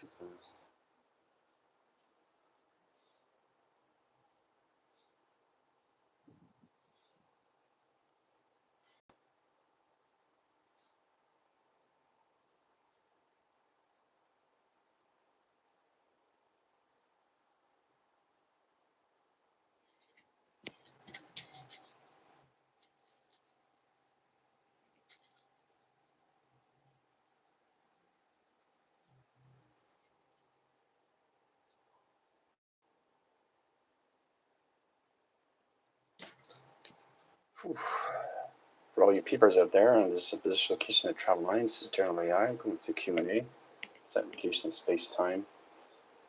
too fast. Whew. For all you peepers out there, on this location of travel lines, this is General AI going through Q&A. This application of space-time,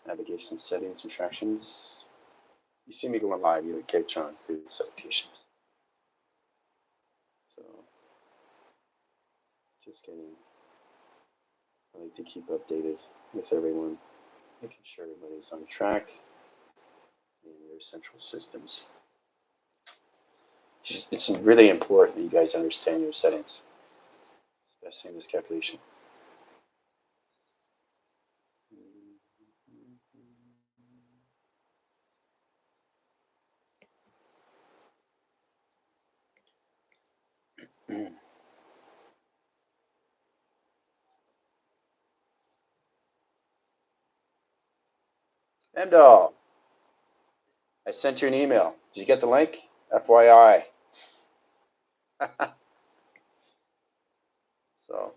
navigation settings, interactions. You see me going live, you would catch on through these applications. So, just getting, I like to keep updated with everyone, making sure everybody's on track in their central systems. It's really important that you guys understand your settings, especially in this calculation. Mendel, I sent you an email. Did you get the link? FYI. So.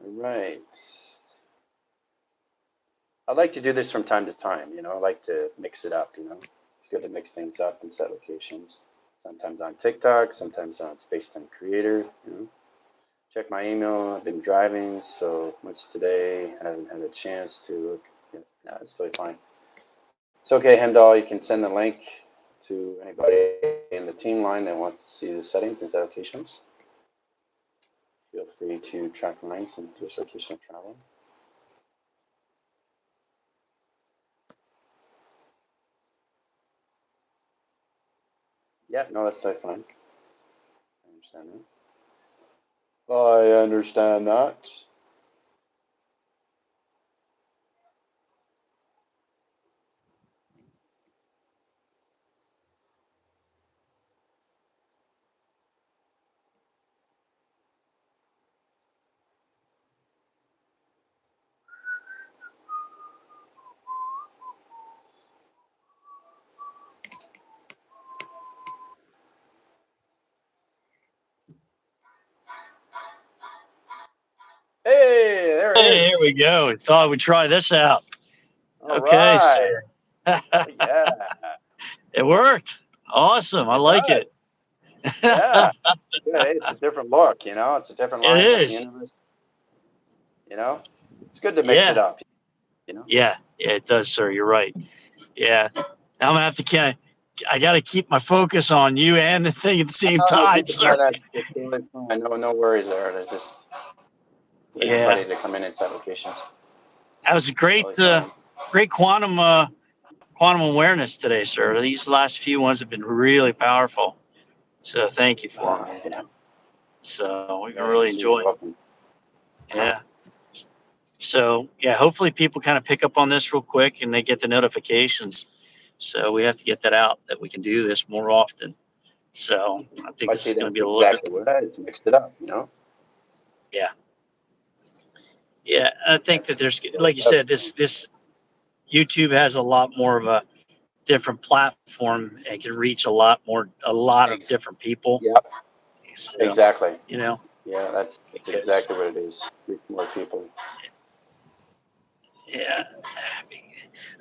All right. I like to do this from time to time, you know, I like to mix it up, you know. It's good to mix things up in set locations. Sometimes on TikTok, sometimes on SPACETIMECREATOR, you know. Check my email. I've been driving so much today. I haven't had a chance to look. No, it's totally fine. It's okay, Hemdall. You can send the link to anybody in the team line that wants to see the settings and allocations. Feel free to track lines and this location of travel. Yeah, no, that's totally fine. I understand that. I understand that. Hey, there it is. Hey, here we go. Thought we'd try this out. All Okay, right. so Yeah. it worked. Awesome. I like it. Yeah. Good. It's a different look, you know. It's a different It line, different is. universe. You know, it's good to mix it up. You know. Yeah, it does, sir. You're right. Yeah. Now I'm gonna have to I got to keep my focus on you and the thing at the same time, sir. It's totally fine. No worries there. They're just everybody to come in its applications. That was a great, great quantum awareness today, sir. These last few ones have been really powerful. So thank you for them. You know. So we can really enjoy. Yeah. So yeah, hopefully people kind of pick up on this real quick and they get the notifications. So we have to get that out that we can do this more often. So I think this is going to be a little exactly what I mixed it up, you know. Yeah. Yeah, I think that there's, like you said, this YouTube has a lot more of a different platform. It can reach a lot of different people. Yep. So, exactly. You know. Yeah, that's exactly what it is. Reach more people. Yeah.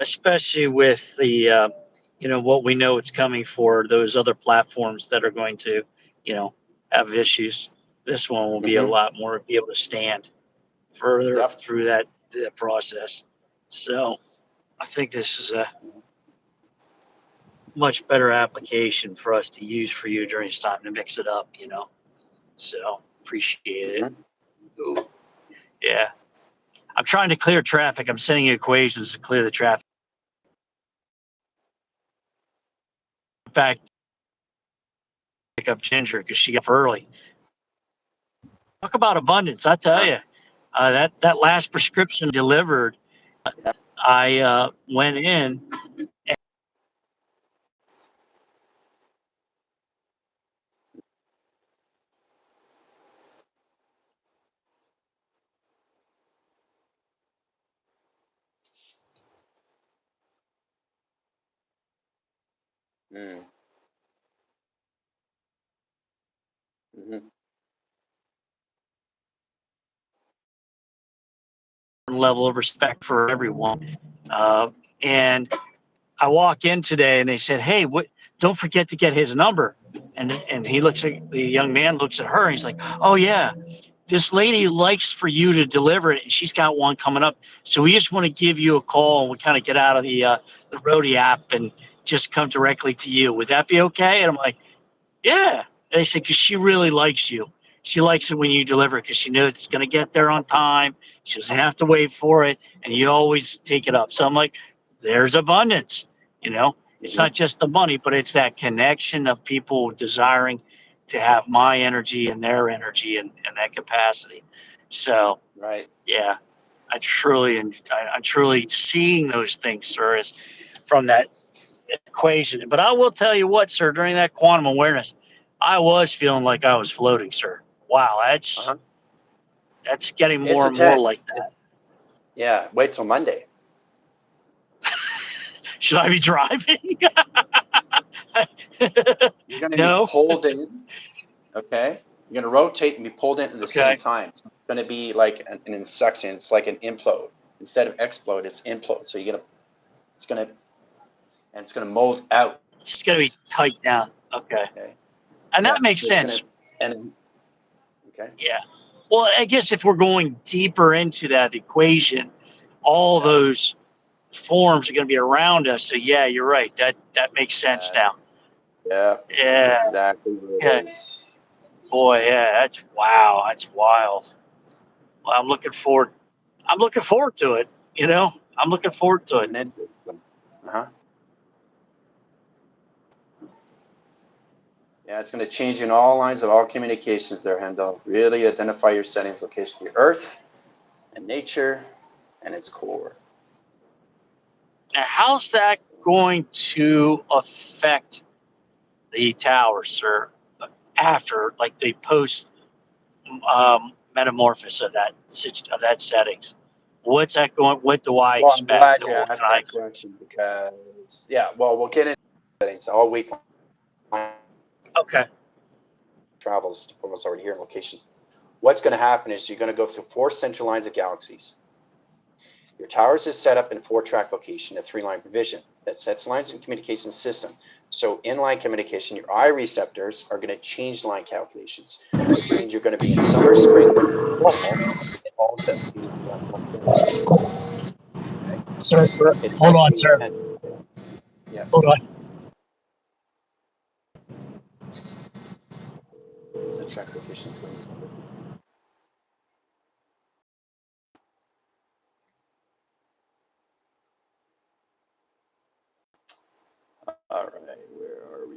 Especially with the, you know, what we know it's coming for those other platforms that are going to, you know, have issues. This one will be a lot more be able to stand further through that process. So I think this is a much better application for us to use for you during this time to mix it up, you know. So appreciate it. Ooh. Yeah. I'm trying to clear traffic. I'm sending you equations to clear the traffic. Back pick up Ginger because she got up early. Talk about abundance, I tell you. That last prescription delivered, I went in. Mm. Mm-hmm. Level of respect for everyone. And I walk in today and they said, "Hey, what? Don't forget to get his number." And he looks at the young man, looks at her, and he's like, "Oh yeah, this lady likes for you to deliver it, and she's got one coming up. So we just want to give you a call and we kind of get out of the Roadie app and just come directly to you. Would that be okay?" And I'm like, "Yeah." And they said, "Because she really likes you. She likes it when you deliver because she knows it's going to get there on time. She doesn't have to wait for it, and you always take it up." So I'm like, "There's abundance." You know, it's not just the money, but it's that connection of people desiring to have my energy and their energy and that capacity. So, Right. yeah, I'm truly seeing those things, sir, as from that equation. But I will tell you what, sir, during that quantum awareness, I was feeling like I was floating, sir. Wow, that's getting It's more and more intense. like that. Yeah. Wait till Monday. Should I be driving? You're going to be No. pulled in. Okay. You're going to rotate and be pulled in at the same Okay. time. So it's going to be like an insection. It's like an implode. Instead of explode, it's implode. So it's going to mold out. It's going to be tight down. Okay. Okay. And Yeah. that makes So it's going sense. to, and okay. Yeah. Well, I guess if we're going deeper into that equation, all those forms are going to be around us. So yeah, you're right. That makes sense now. Yeah. Yeah. That's exactly what Yeah. it is. Boy, yeah, that's wow. That's wild. Well, I'm looking forward to it. You know, I'm looking forward to it. Coming into it. So, uh-huh. Yeah, it's going to change in all lines of all communications there, Hendel. Really identify your settings, location, your Earth and nature and its core. Now, how's that going to affect the tower, sir? After, like, the post metamorphosis of that settings, what's that going? What do I Well, I'm expect, glad you or can asked I? that question because, yeah, well, we'll get into settings all week. Okay. Travels, almost already here in locations. What's going to happen is you're going to go through 4 central lines of galaxies. Your towers is set up in 4-track location, a 3-line provision that sets lines in communication system. So in-line communication, your eye receptors are going to change line calculations, which means you're going to be in summer, spring, winter, fall. It all sets to be okay. Sir, It's hold on, actually sir. yeah. Hold on. Set track location. So all right, where are we?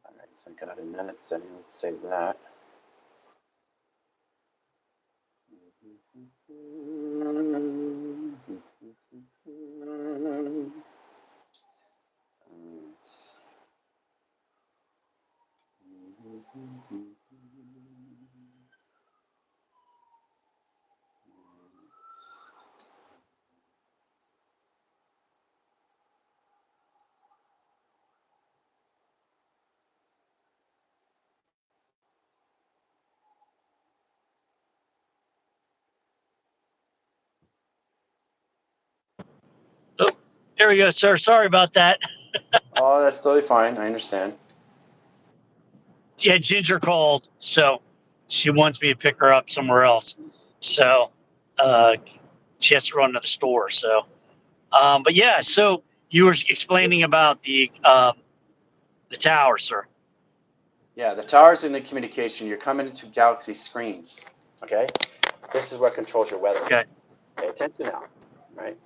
All right, so I got a minute setting. Let's save that. Oh, there we go, sir. Sorry about that. Oh, that's totally fine. I understand. Yeah, Ginger called, so she wants me to pick her up somewhere else. So she has to run to the store. So, but yeah, so you were explaining about the tower, sir. Yeah, the towers in the communication, you're coming into galaxy screens, okay? This is what controls your weather. Okay. Pay attention now, right?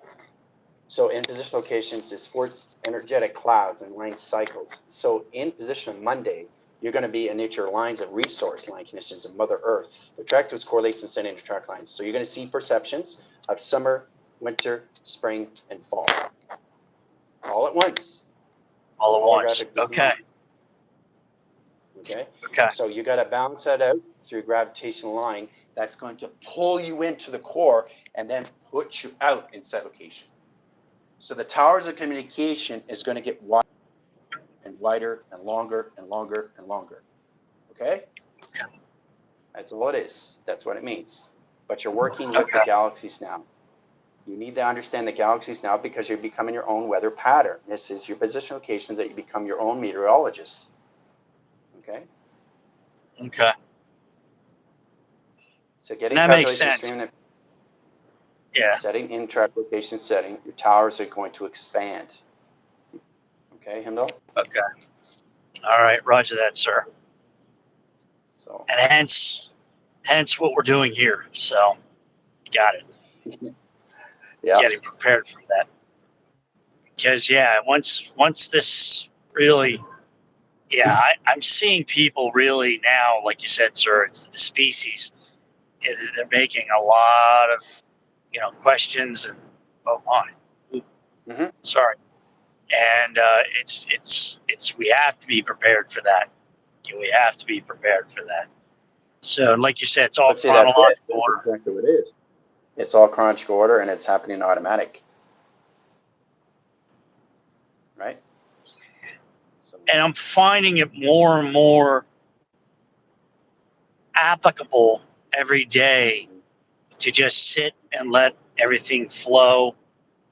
So in position locations is for energetic clouds and line cycles. So in position of Monday, you're going to be in nature lines of resource line conditions of Mother Earth. The tractors correlates and send intertract lines. So you're going to see perceptions of summer, winter, spring, and fall. All at once. All at once. Holographic Okay. design. Okay. Okay. So you got to balance that out through gravitational line. That's going to pull you into the core and then put you out in set location. So the towers of communication is going to get wider and wider and longer and longer and longer. Okay? That's all it is. That's what it means. But you're working with the galaxies now. You need to understand the galaxies now because you're becoming your own weather pattern. This is your position location that you become your own meteorologist. Okay? Okay. So getting That makes calculation sense. stream, Yeah. setting in track location setting, your towers are going to expand. Okay, Himdall? Okay. All right. Roger that, sir. So And hence what we're doing here. So, got it. yeah. Getting prepared for that. Because yeah, once this really, yeah, I'm seeing people really now, like you said, sir, it's the species. They're making a lot of questions and oh my, Mm-hmm. sorry, and it's we have to be prepared for that. We have to be prepared for that. So, like you said, it's all But see, that's it. chronological That's order. exactly what it is. It's all chronological order and it's happening automatic. Right? So, And I'm finding it more and more applicable every day to just sit and let everything flow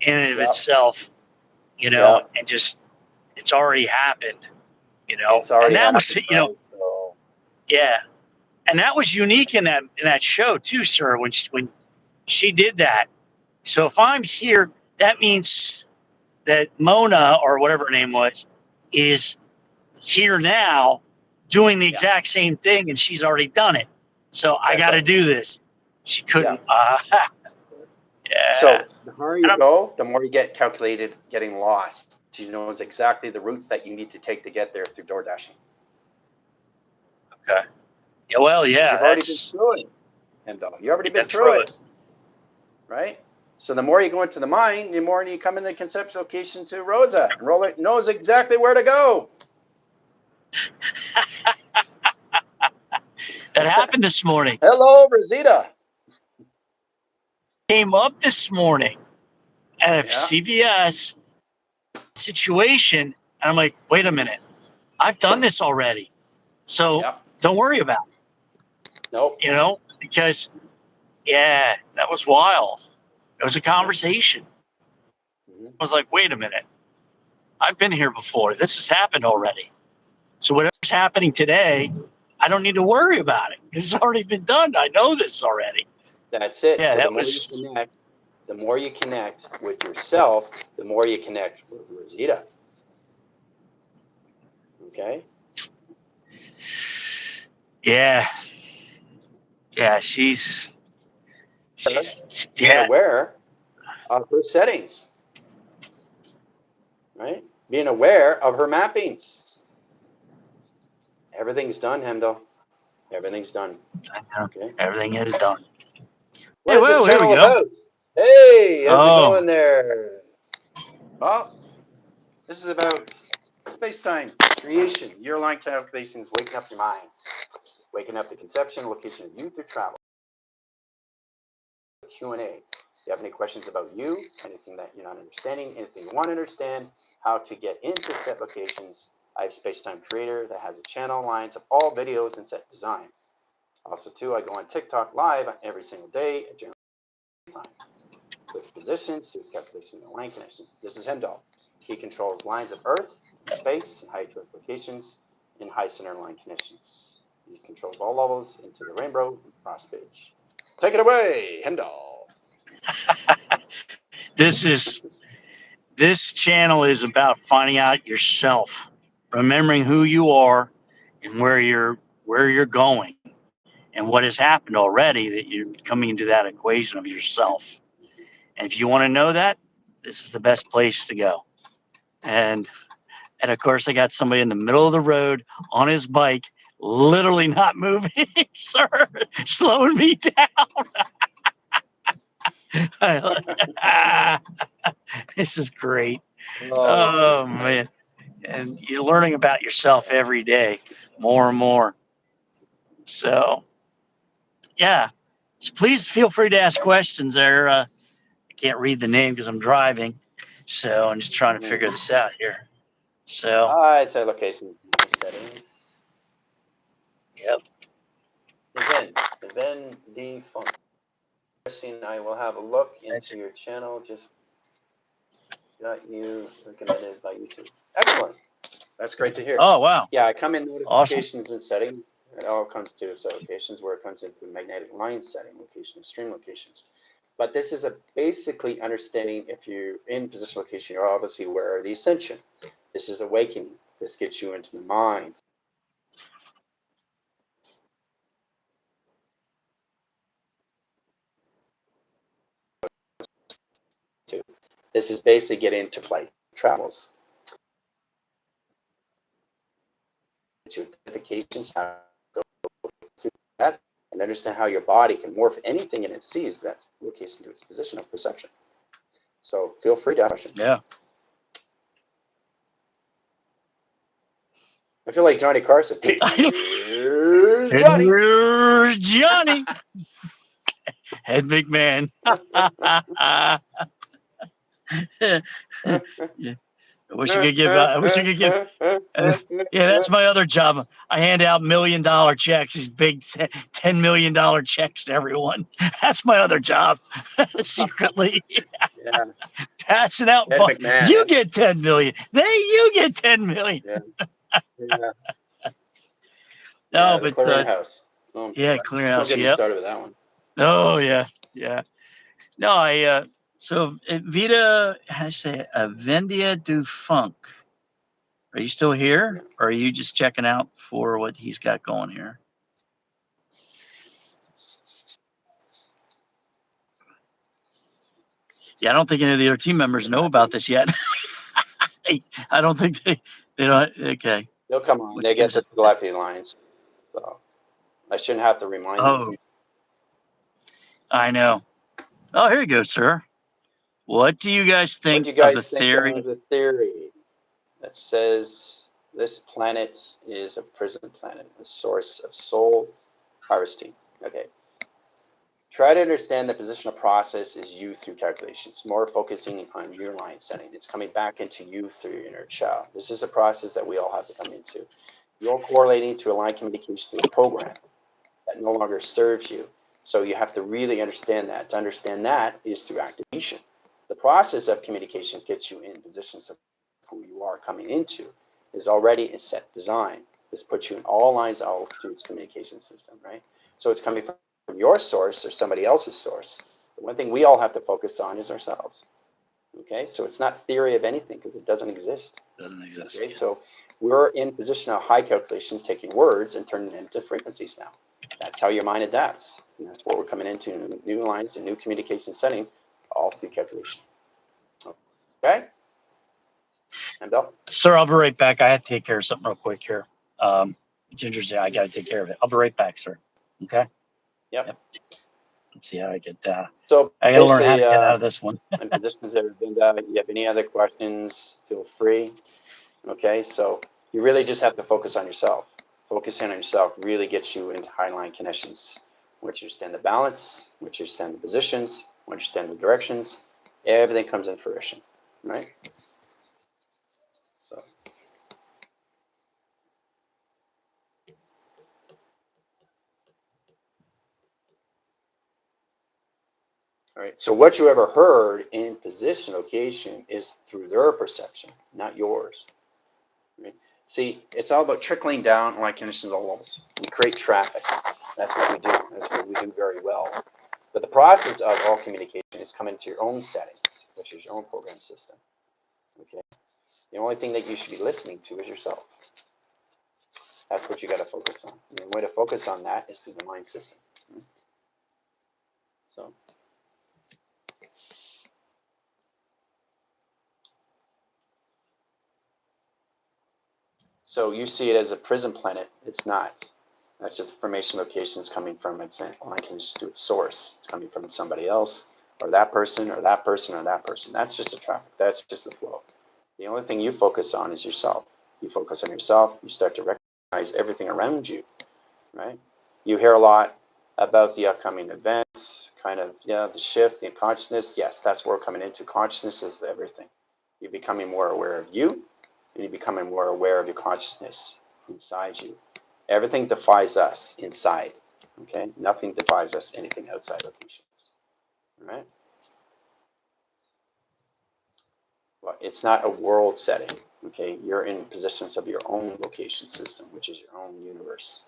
in and of itself, and just it's already happened, It's already and that happened, was, right? So, yeah, and that was unique in that show too, sir. When she did that, so if I'm here, that means that Mona or whatever her name was is here now doing the exact same thing, and she's already done it. So I got to do this. She couldn't. Yeah. So the higher you go, the more you get calculated getting lost. She knows exactly the routes that you need to take to get there through door dashing. Okay. Yeah. Well, yeah. You've already been through it, Hemdall. You've already been through it. Right? So the more you go into the mind, the more you come in the conceptual location to Rosa. And Rosa knows exactly where to go. That happened this morning. Hello, Rosita. Came up this morning at a CVS situation, and I'm like, wait a minute, I've done this already, so don't worry about it. Nope. Because that was wild. It was a conversation. I was like, wait a minute, I've been here before. This has happened already. So whatever's happening today, I don't need to worry about it. It's already been done. I know this already. That's it. Yeah, So the more you connect with yourself, the more you connect with Rosita. Okay? Yeah. Yeah, she's being aware of her settings. Right? Being aware of her mappings. Everything's done, Hemdall. Everything's done. Okay. Everything is done. What is this channel about? Hey, how's it going there? Well, this is about space-time creation, your line calculations, waking up your mind, waking up the conception, location of you through travel. Q&A. If you have any questions about you, anything that you're not understanding, anything you want to understand, how to get into set locations, I have SPACETIMECREATOR that has a channel lines of all videos and set design. Also, too, I go on TikTok live every single day at general time with positions, choose calculation and line connections. This is Hemdall. He controls lines of Earth, space, and high locations in high center line connections. It controls all levels into the rainbow cross page. Take it away, Hendall. This channel is about finding out yourself, remembering who you are and where you're going and what has happened already that you're coming into that equation of yourself. And if you want to know that, this is the best place to go. And of course, I got somebody in the middle of the road on his bike, literally not moving, sir, slowing me down. This is great. Oh, man. And you're learning about yourself every day, more and more. So, yeah. So please feel free to ask questions there. I can't read the name because I'm driving. So I'm just trying to figure this out here. So, It's our location settings. yep. And then the phone. I will have a look into your channel. Just got you recommended by YouTube. Excellent. That's great to hear. Oh, wow. Yeah, I come in notifications Awesome. and settings. It all comes to locations where it comes into magnetic line setting, location of stream locations. But this is basically understanding if you're in position location, you're obviously aware of the ascension. This is awakening. This gets you into the mind. This is basically getting into flight travels. To identifications, how to go through that, and understand how your body can morph anything in it sees that location to its position of perception. So feel free to ask questions. Yeah. I feel like Johnny Carson. Here's Johnny. Here's Johnny. Head McMahon. Yeah. I wish I could give. Yeah, that's my other job. I hand out $1 million checks, these big $10 million checks to everyone. That's my other job, secretly. Yeah. Passing out. Ed McMahon. You get 10 million. You get 10 million. Yeah. Yeah. No, The but clearinghouse. yeah, Don't clearinghouse. get me Yep. started with that one. Oh yeah, yeah. No, I so Vita, how do I say it? Vendia du Funk. Are you still here, or are you just checking out for what he's got going here? Yeah, I don't think any of the other team members know about this yet. I don't think they don't. Okay. They'll come on. They get the telepathy lines. So I shouldn't have to remind them. Oh, I know. Oh, here you go, sir. What do you guys think What do you of guys the think theory? of the theory that says this planet is a prison planet, a source of soul harvesting? Okay. Try to understand the positional process is you through calculations, more focusing on your line setting. It's coming back into you through your inner child. This is a process that we all have to come into. You're correlating to a line communication to a program that no longer serves you. So you have to really understand that. To understand that is through activation. The process of communications gets you in positions of who you are coming into is already a set design. This puts you in all lines out to its communication system, right? So it's coming from your source or somebody else's source. The one thing we all have to focus on is ourselves. Okay, so it's not theory of anything because it doesn't exist. Doesn't exist. Okay, so we're in position of high calculations, taking words and turning them into frequencies now. That's how your mind adapts. And that's what we're coming into, new lines and new communication setting, all through calculation. Okay? And Bill? Sir, I'll be right back. I have to take care of something real quick here. Ginger's, I got to take care of it. I'll be right back, sir. Okay? Yep. Let's see how I get So I got to learn how to get out of this one. in positions that have been done, if you have any other questions, feel free. Okay, so you really just have to focus on yourself. Focusing on yourself really gets you into high line connections. Once you understand the balance, once you understand the positions, once you understand the directions, everything comes in fruition, right? So. All right. So what you ever heard in position location is through their perception, not yours. Right? See, it's all about trickling down line conditions all levels. We create traffic. That's what we do. That's what we do very well. But the process of all communication is come into your own settings, which is your own program system. Okay. The only thing that you should be listening to is yourself. That's what you got to focus on. And the way to focus on that is through the mind system. So you see it as a prison planet. It's not. That's just information locations coming from its line conditions to its source. It's coming from somebody else, or that person, or that person, or that person. That's just the traffic. That's just the flow. The only thing you focus on is yourself. You focus on yourself. You start to recognize everything around you, right? You hear a lot about the upcoming events, kind of, yeah, the shift, the consciousness. Yes, that's where we're coming into. Consciousness is everything. You're becoming more aware of you, and you're becoming more aware of your consciousness inside you. Everything defies us inside, okay? Nothing defies us anything outside locations, all right? Well, it's not a world setting, okay? You're in positions of your own location system, which is your own universe,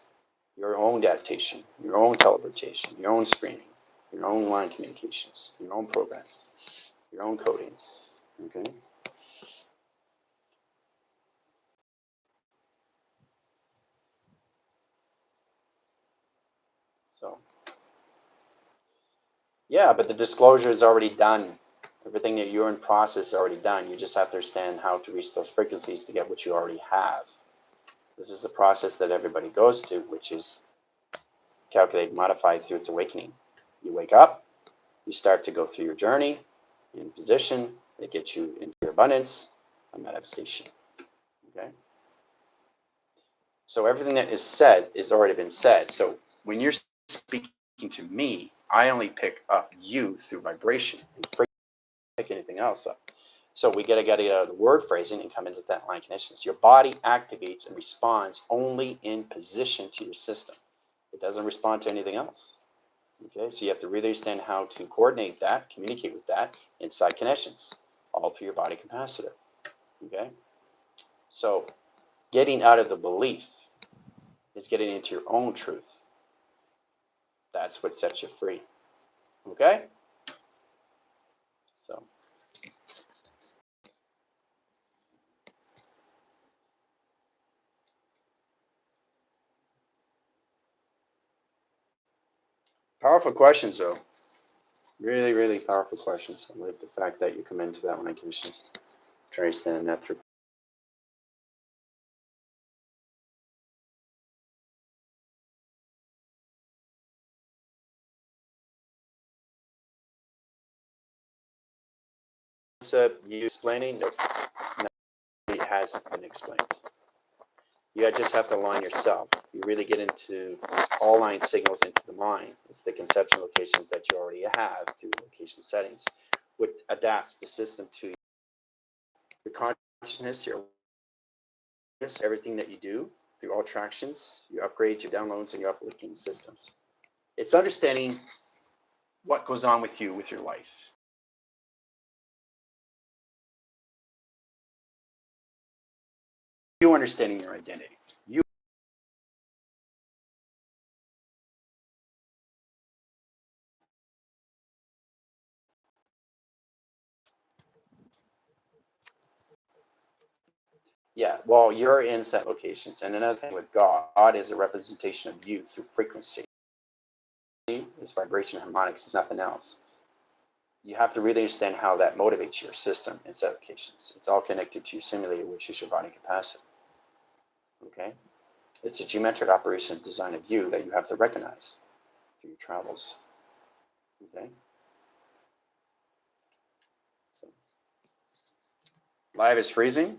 your own adaptation, your own teleportation, your own screening, your own line communications, your own programs, your own codings, okay? So, yeah, but the disclosure is already done. Everything that you're in process is already done. You just have to understand how to reach those frequencies to get what you already have. This is the process that everybody goes to, which is calculate, modified through its awakening. You wake up, you start to go through your journey in position, it gets you into your abundance and manifestation. Okay? So everything that is said is already been said. So when you're speaking to me, I only pick up you through vibration and pick anything else up. So we got to get out of the word phrasing and come into that line conditions. Your body activates and responds only in position to your system. It doesn't respond to anything else. Okay, so you have to really understand how to coordinate that, communicate with that inside connections, all through your body capacitor. Okay, so getting out of the belief is getting into your own truth. That's what sets you free. Okay, so powerful questions, though. Really, really powerful questions. I like the fact that you come into that line conditions. Try to stand that through. Concept you explaining, no, it has been explained. You just have to align yourself. You really get into all line signals into the mind. It's the conception locations that you already have through location settings, which adapts the system to your consciousness, your awareness, everything that you do through all tractions, your upgrades, your downloads, and your uplifting systems. It's understanding what goes on with you with your life. You understanding your identity. You Yeah, well, you're in set locations. And another thing with God, God is a representation of you through frequency. It's vibration harmonics, it's nothing else. You have to really understand how that motivates your system in set locations. It's all connected to your simulator, which is your body capacity. Okay? It's a geometric operation design of you that you have to recognize through your travels. Okay? So, live is freezing.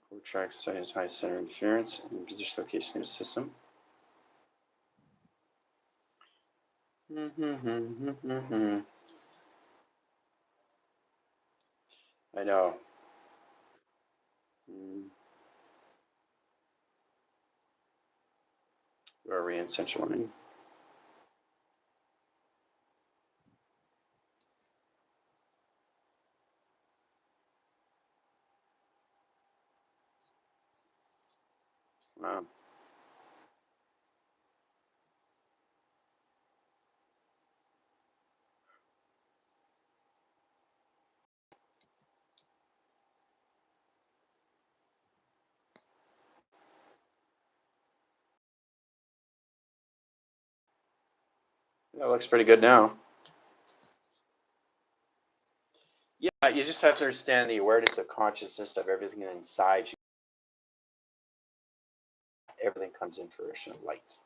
Core track exercise, high center interference, and position location in the system. I know. Where are we in central line? That looks pretty good now. Yeah, you just have to understand the awareness of consciousness of everything inside you. Everything comes in fruition of light.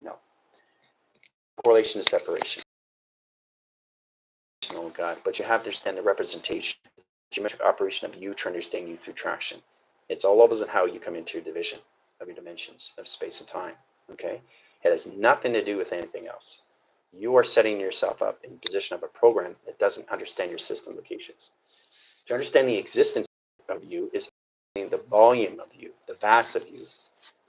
No. Correlation to separation. Oh God, but you have to understand the representation, geometric operation of you to understand you through traction. It's all levels and how you come into your division of your dimensions of space and time. Okay? It has nothing to do with anything else. You are setting yourself up in position of a program that doesn't understand your system locations. To understand the existence of you is the volume of you, the mass of you,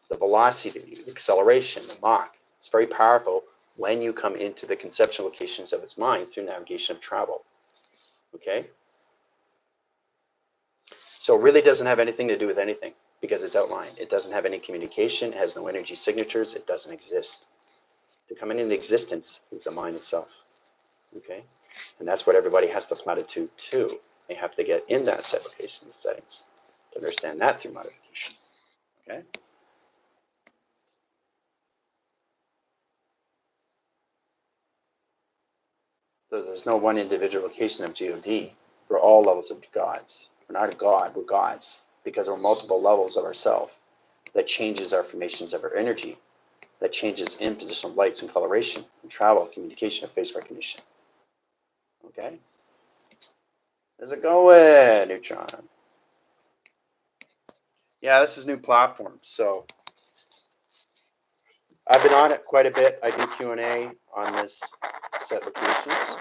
the velocity of you, the acceleration, the Mach. It's very powerful when you come into the conceptual locations of its mind through navigation of travel. Okay? So it really doesn't have anything to do with anything because it's outlined. It doesn't have any communication, it has no energy signatures, it doesn't exist. To come into existence is the mind itself. Okay? And that's what everybody has to platitude to. They have to get in that set location settings to understand that through modification. Okay? So there's no one individual location of God. We're all levels of gods. We're not a god, we're gods because we're multiple levels of ourself that changes our formations of our energy, that changes in position of lights and coloration, and travel, communication, and face recognition. Okay? How's it going, Neutron? Yeah, this is new platform. So I've been on it quite a bit. I do Q&A on this set locations.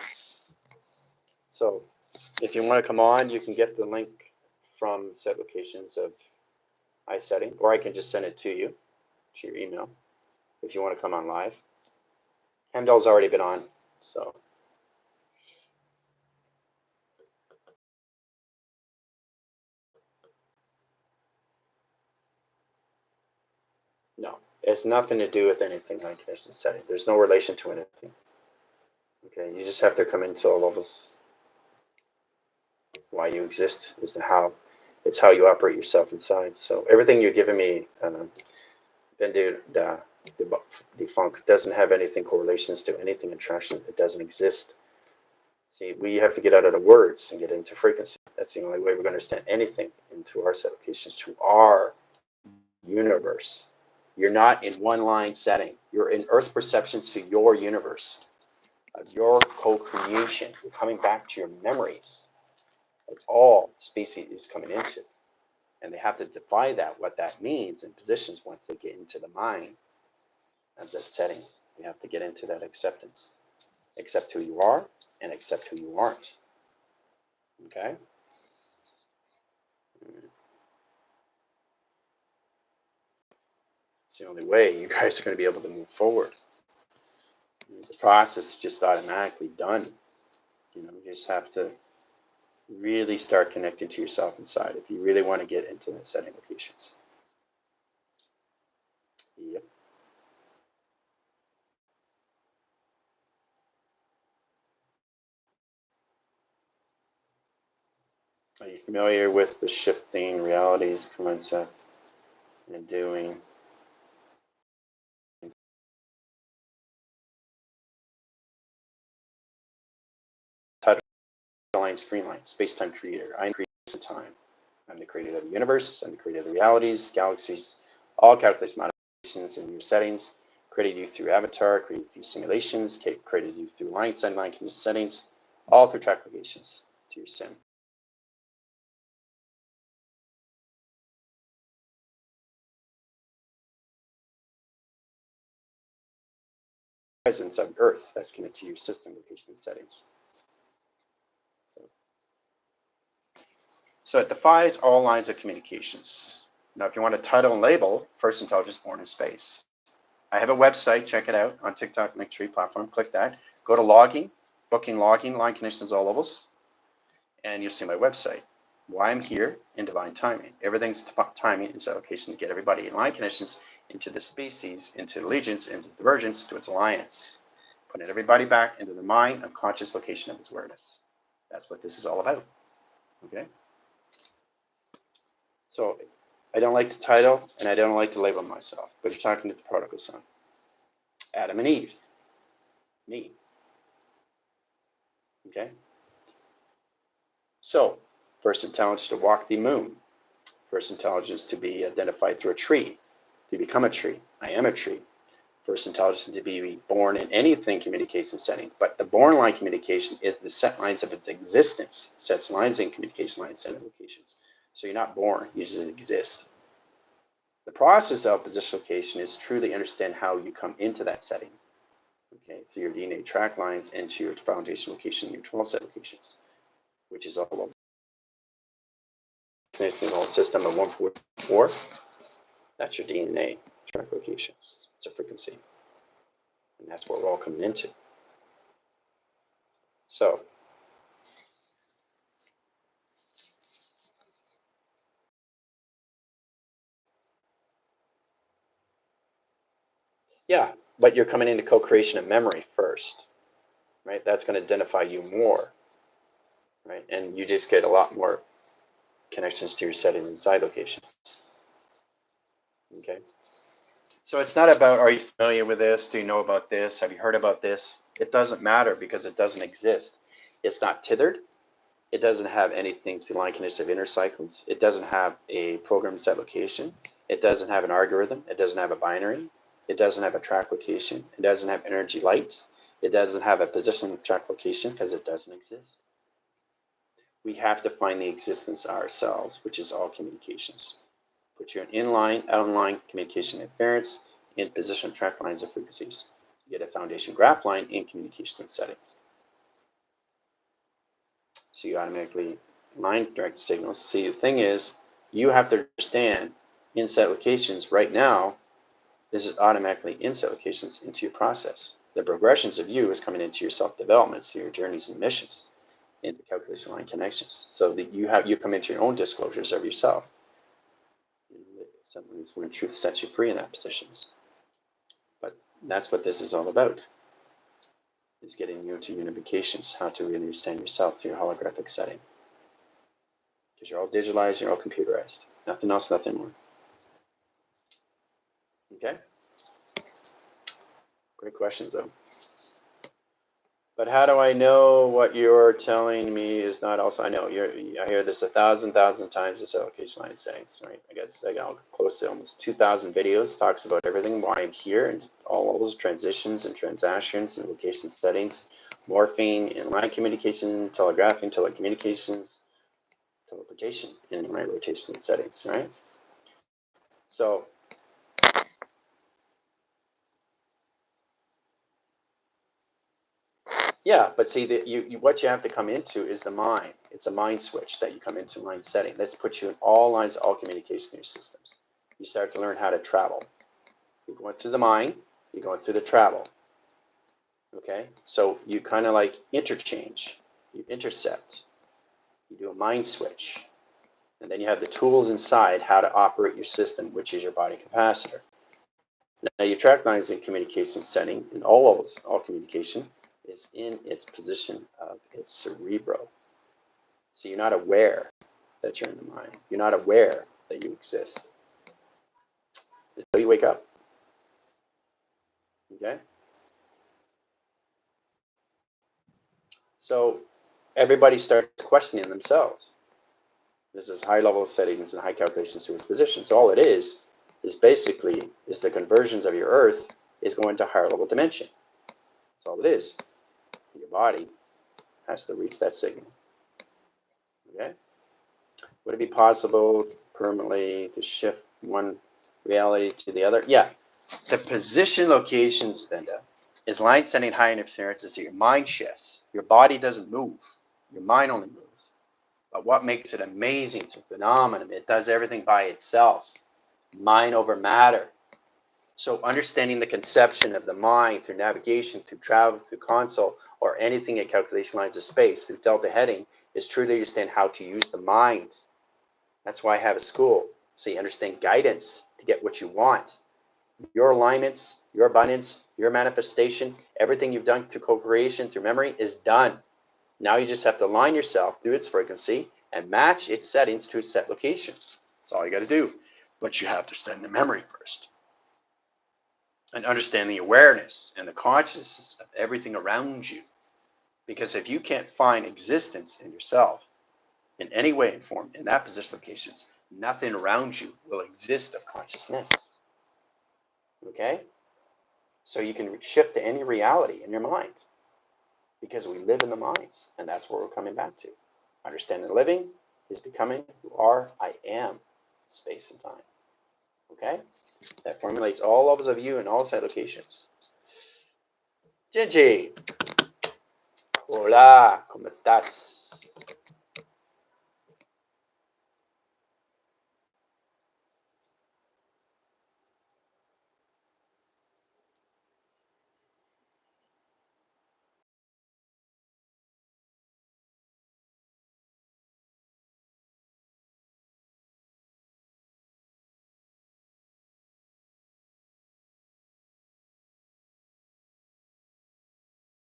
So if you want to come on, you can get the link from set locations of iSetting, or I can just send it to you, to your email, if you want to come on live. Hemdall's already been on, so. No, it's nothing to do with anything like condition setting. There's no relation to anything. Okay, you just have to come into all levels. Why you exist is to how, it's how you operate yourself inside. So everything you're giving me, the funk doesn't have anything correlations to anything attraction. It doesn't exist. See, we have to get out of the words and get into frequency. That's the only way we're going to understand anything into our set locations, to our universe. You're not in one line setting. You're in earth perceptions to your universe, of your co-creation. You're coming back to your memories. That's all species is coming into. And they have to define that, what that means in positions once they get into the mind of that setting. You have to get into that acceptance. Accept who you are and accept who you aren't. Okay? It's the only way you guys are going to be able to move forward. The process is just automatically done. You know, you just have to really start connecting to yourself inside if you really want to get into the setting locations. Yep. Are you familiar with the shifting realities concept and doing? Line, screen line, space-time creator. I'm creator of time. I'm the creator of the universe. I'm the creator of the realities, galaxies, all calculated modifications in your settings. Created you through avatar, created through simulations, created you through line condition settings, all through track locations to your sim. Presence of Earth that's connected to your system location settings. So it defines all lines of communications. Now, if you want a title and label, First Intelligence Born in Space. I have a website, check it out on TikTok, Linktree platform, click that. Go to logging, booking logging, line conditions, all levels, and you'll see my website. Why I'm here in divine timing. Everything's timing and allocation to get everybody in line conditions into the species, into allegiance, into divergence, to its alliance. putting everybody back into the mind of conscious location of its awareness. That's what this is all about. Okay? So I don't like the title, and I don't like to label myself, but you're talking to the prodigal son. Adam and Eve. Me. Okay? So, first intelligence to walk the moon. First intelligence to be identified through a tree, to become a tree. I am a tree. First intelligence to be born in anything communication setting. But the born line communication is the set lines of its existence. Sets lines in communication lines, set locations. So you're not born, you just exist. The process of position location is truly understand how you come into that setting. Okay, through your DNA track lines into your foundation location, your 12 set locations, which is all about connecting the whole system of 144. That's your DNA track locations. It's a frequency. And that's what we're all coming into. So, yeah, but you're coming into co-creation of memory first, right? That's going to identify you more, right? And you just get a lot more connections to your setting inside locations. Okay? So it's not about, are you familiar with this? Do you know about this? Have you heard about this? It doesn't matter because it doesn't exist. It's not tethered. It doesn't have anything to line condition of inner cycles. It doesn't have a program set location. It doesn't have an algorithm. It doesn't have a binary. It doesn't have a track location. It doesn't have energy lights. It doesn't have a position track location because it doesn't exist. We have to find the existence ourselves, which is all communications. Put you in inline, outline communication interference in position track lines of frequencies. You get a foundation graph line in communication settings. So you automatically line direct signals. See, the thing is, you have to understand inset locations right now. This is automatically inset locations into your process. The progressions of you is coming into your self-development, so your journeys and missions, into calculation line connections. So that you come into your own disclosures of yourself. Something is when truth sets you free in that positions. But that's what this is all about. Is getting you into unifications, how to really understand yourself through your holographic setting. Because you're all digitalized, you're all computerized. Nothing else, nothing more. Okay? Great questions, though. But how do I know what you're telling me is not also? I know I hear this 1,000 times. This allocation line settings, right? I guess I got close to almost 2,000 videos. Talks about everything, why I'm here, and all those transitions and transactions and location settings, morphing, inline communication, telegraphing, telecommunications, teleportation, and my rotation settings, right? So. Yeah, but see, what you have to come into is the mind. It's a mind switch that you come into mind setting. Let's put you in all lines of all communication in your systems. You start to learn how to travel. You're going through the mind, you're going through the travel. Okay? So you kind of like interchange, you intercept, you do a mind switch. And then you have the tools inside how to operate your system, which is your body capacitor. Now your track lines in communication setting, in all communication, is in its position of its cerebro. So you're not aware that you're in the mind. You're not aware that you exist until you wake up. Okay? So everybody starts questioning themselves. This is high level settings and high calculations to its position. So all it is basically the conversions of your earth is going to higher level dimension. That's all it is. Your body has to reach that signal. Okay? Would it be possible permanently to shift one reality to the other? Yeah. The position locations, Venda, is line setting high interference is that your mind shifts. Your body doesn't move. Your mind only moves. But what makes it amazing, it's a phenomenon, it does everything by itself. Mind over matter. So understanding the conception of the mind through navigation, through travel, through console, or anything at calculation lines of space, through delta heading, is truly understand how to use the mind. That's why I have a school, so you understand guidance to get what you want. Your alignments, your abundance, your manifestation, everything you've done through co-creation, through memory is done. Now you just have to align yourself through its frequency and match its settings to its set locations. That's all you got to do. But you have to understand the memory first and understand the awareness and the consciousness of everything around you. Because if you can't find existence in yourself in any way and form in that position locations, nothing around you will exist of consciousness. Okay? So you can shift to any reality in your mind because we live in the minds, and that's what we're coming back to. Understanding living is becoming who are, I am, space and time. Okay? That formulates all levels of you and all site locations. Gigi. Hola, ¿cómo estás?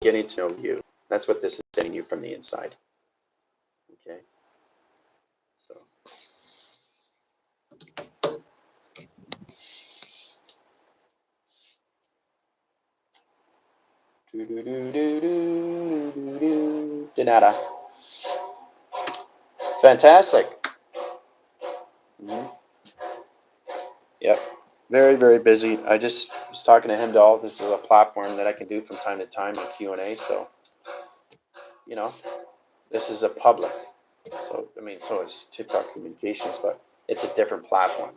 Getting to know you. That's what this is setting you from the inside. Okay? So. De nada. Fantastic. Mm-hmm. Yep. Very, very busy. I just was talking to him, Doll. This is a platform that I can do from time to time on Q&A. So, you know, this is a public. So, I mean, so is TikTok communications, but it's a different platform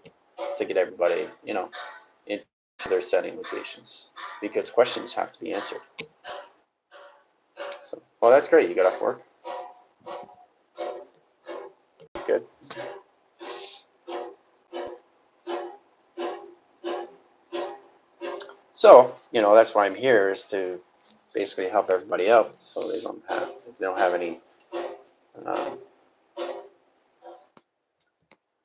to get everybody, you know, into their setting locations because questions have to be answered. So, well, that's great. You got off work. That's good. So, you know, that's why I'm here is to basically help everybody out so they don't have any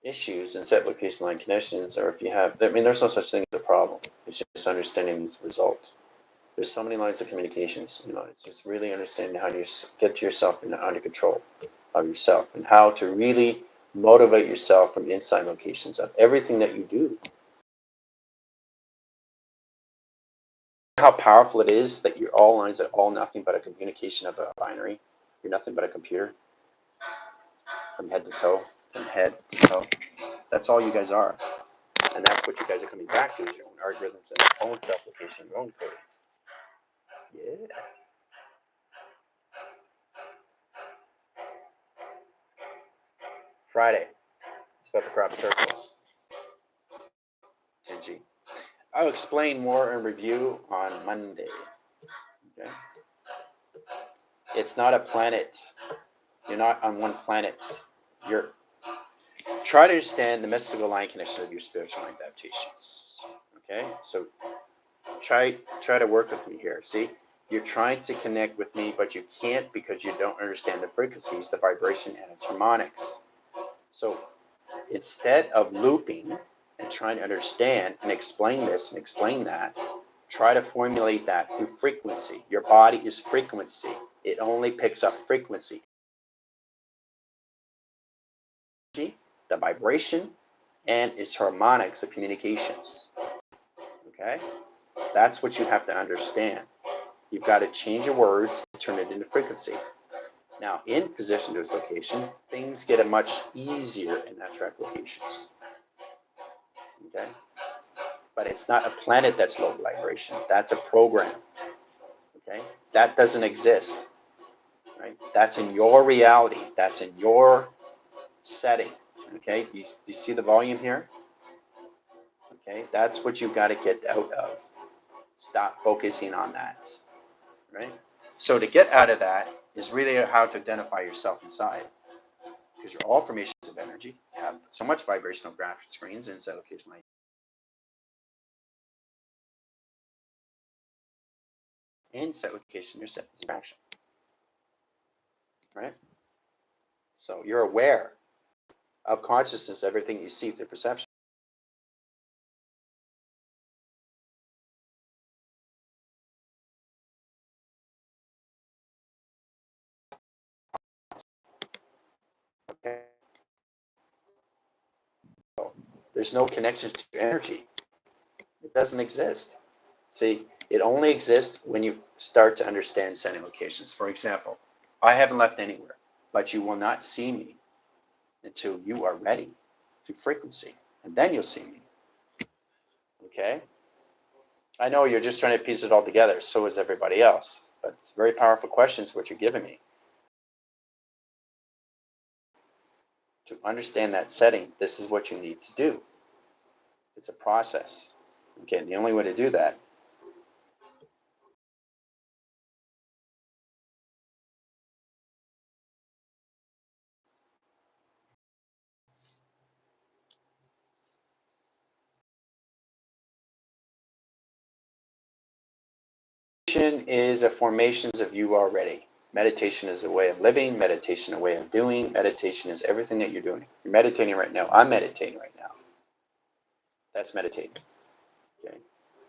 issues in set location line connections, or if you have, I mean, there's no such thing as a problem. It's just understanding the results. There's so many lines of communications. You know, it's just really understanding how to get yourself under control of yourself and how to really motivate yourself from inside locations of everything that you do. How powerful it is that your all lines are all nothing but a communication of a binary. You're nothing but a computer from head to toe, from head to toe. That's all you guys are. And that's what you guys are coming back to is your own algorithms and your own self-location, your own codes. Yeah. Friday. It's about the crop circles. Gingy. I'll explain more and review on Monday. Okay. It's not a planet. You're not on one planet. You're try to understand the mystical line connection of your spiritual line adaptations. Okay, so try to work with me here. See, you're trying to connect with me, but you can't because you don't understand the frequencies, the vibration, and its harmonics. So instead of looping and trying to understand and explain this and explain that, try to formulate that through frequency. Your body is frequency. It only picks up frequency. The vibration and its harmonics of communications. Okay? That's what you have to understand. You've got to change your words and turn it into frequency. Now, in position to its location, things get much easier in that track locations. Okay? But it's not a planet that's low vibration. That's a program. Okay? That doesn't exist. Right? That's in your reality. That's in your setting. Okay? Do you see the volume here? Okay? That's what you've got to get out of. Stop focusing on that. Right? So to get out of that is really how to identify yourself inside. Because you're all formations of energy. You have so much vibrational graphic screens inside location like in set location, your set is action. Right? So you're aware of consciousness, everything you see through perception. Okay. There's no connection to energy. It doesn't exist. See, it only exists when you start to understand setting locations. For example, I haven't left anywhere, but you will not see me until you are ready to frequency, and then you'll see me. Okay? I know you're just trying to piece it all together, so is everybody else, but it's very powerful questions what you're giving me. To understand that setting, this is what you need to do. It's a process. Okay, and the only way to do that is a formations of you already. Meditation is a way of living, meditation a way of doing, meditation is everything that you're doing. You're meditating right now. I'm meditating right now. That's meditating. Okay.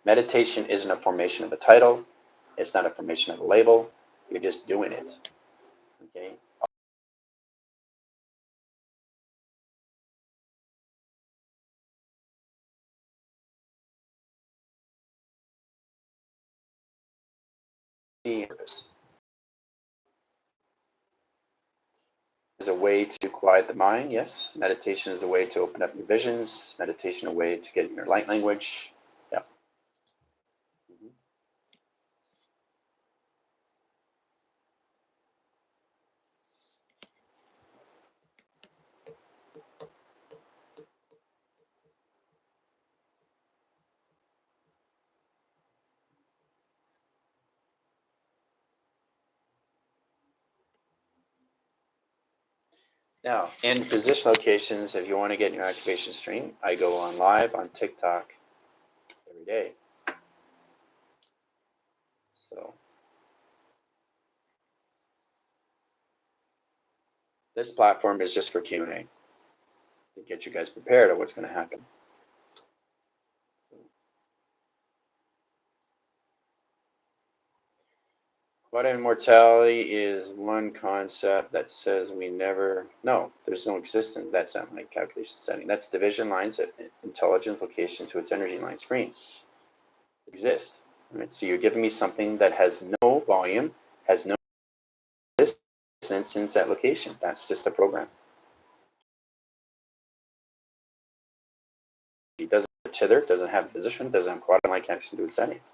Meditation isn't a formation of a title. It's not a formation of a label. You're just doing it. Okay. Is a way to quiet the mind, yes. Meditation is a way to open up your visions. Meditation a way to get in your light language. Yeah. Mm-hmm. Now, in position locations, if you want to get in your activation stream, I go on live on TikTok every day. So this platform is just for Q&A to get you guys prepared of what's going to happen. So, quantum immortality is one concept that says we never, no, there's no existence. That's not my calculation setting. That's division lines at intelligence location to its energy line screen. Exist. Right? So you're giving me something that has no volume, has no distance in that location. That's just a program. It doesn't tether, doesn't have position, doesn't have quantum-like connection to its settings.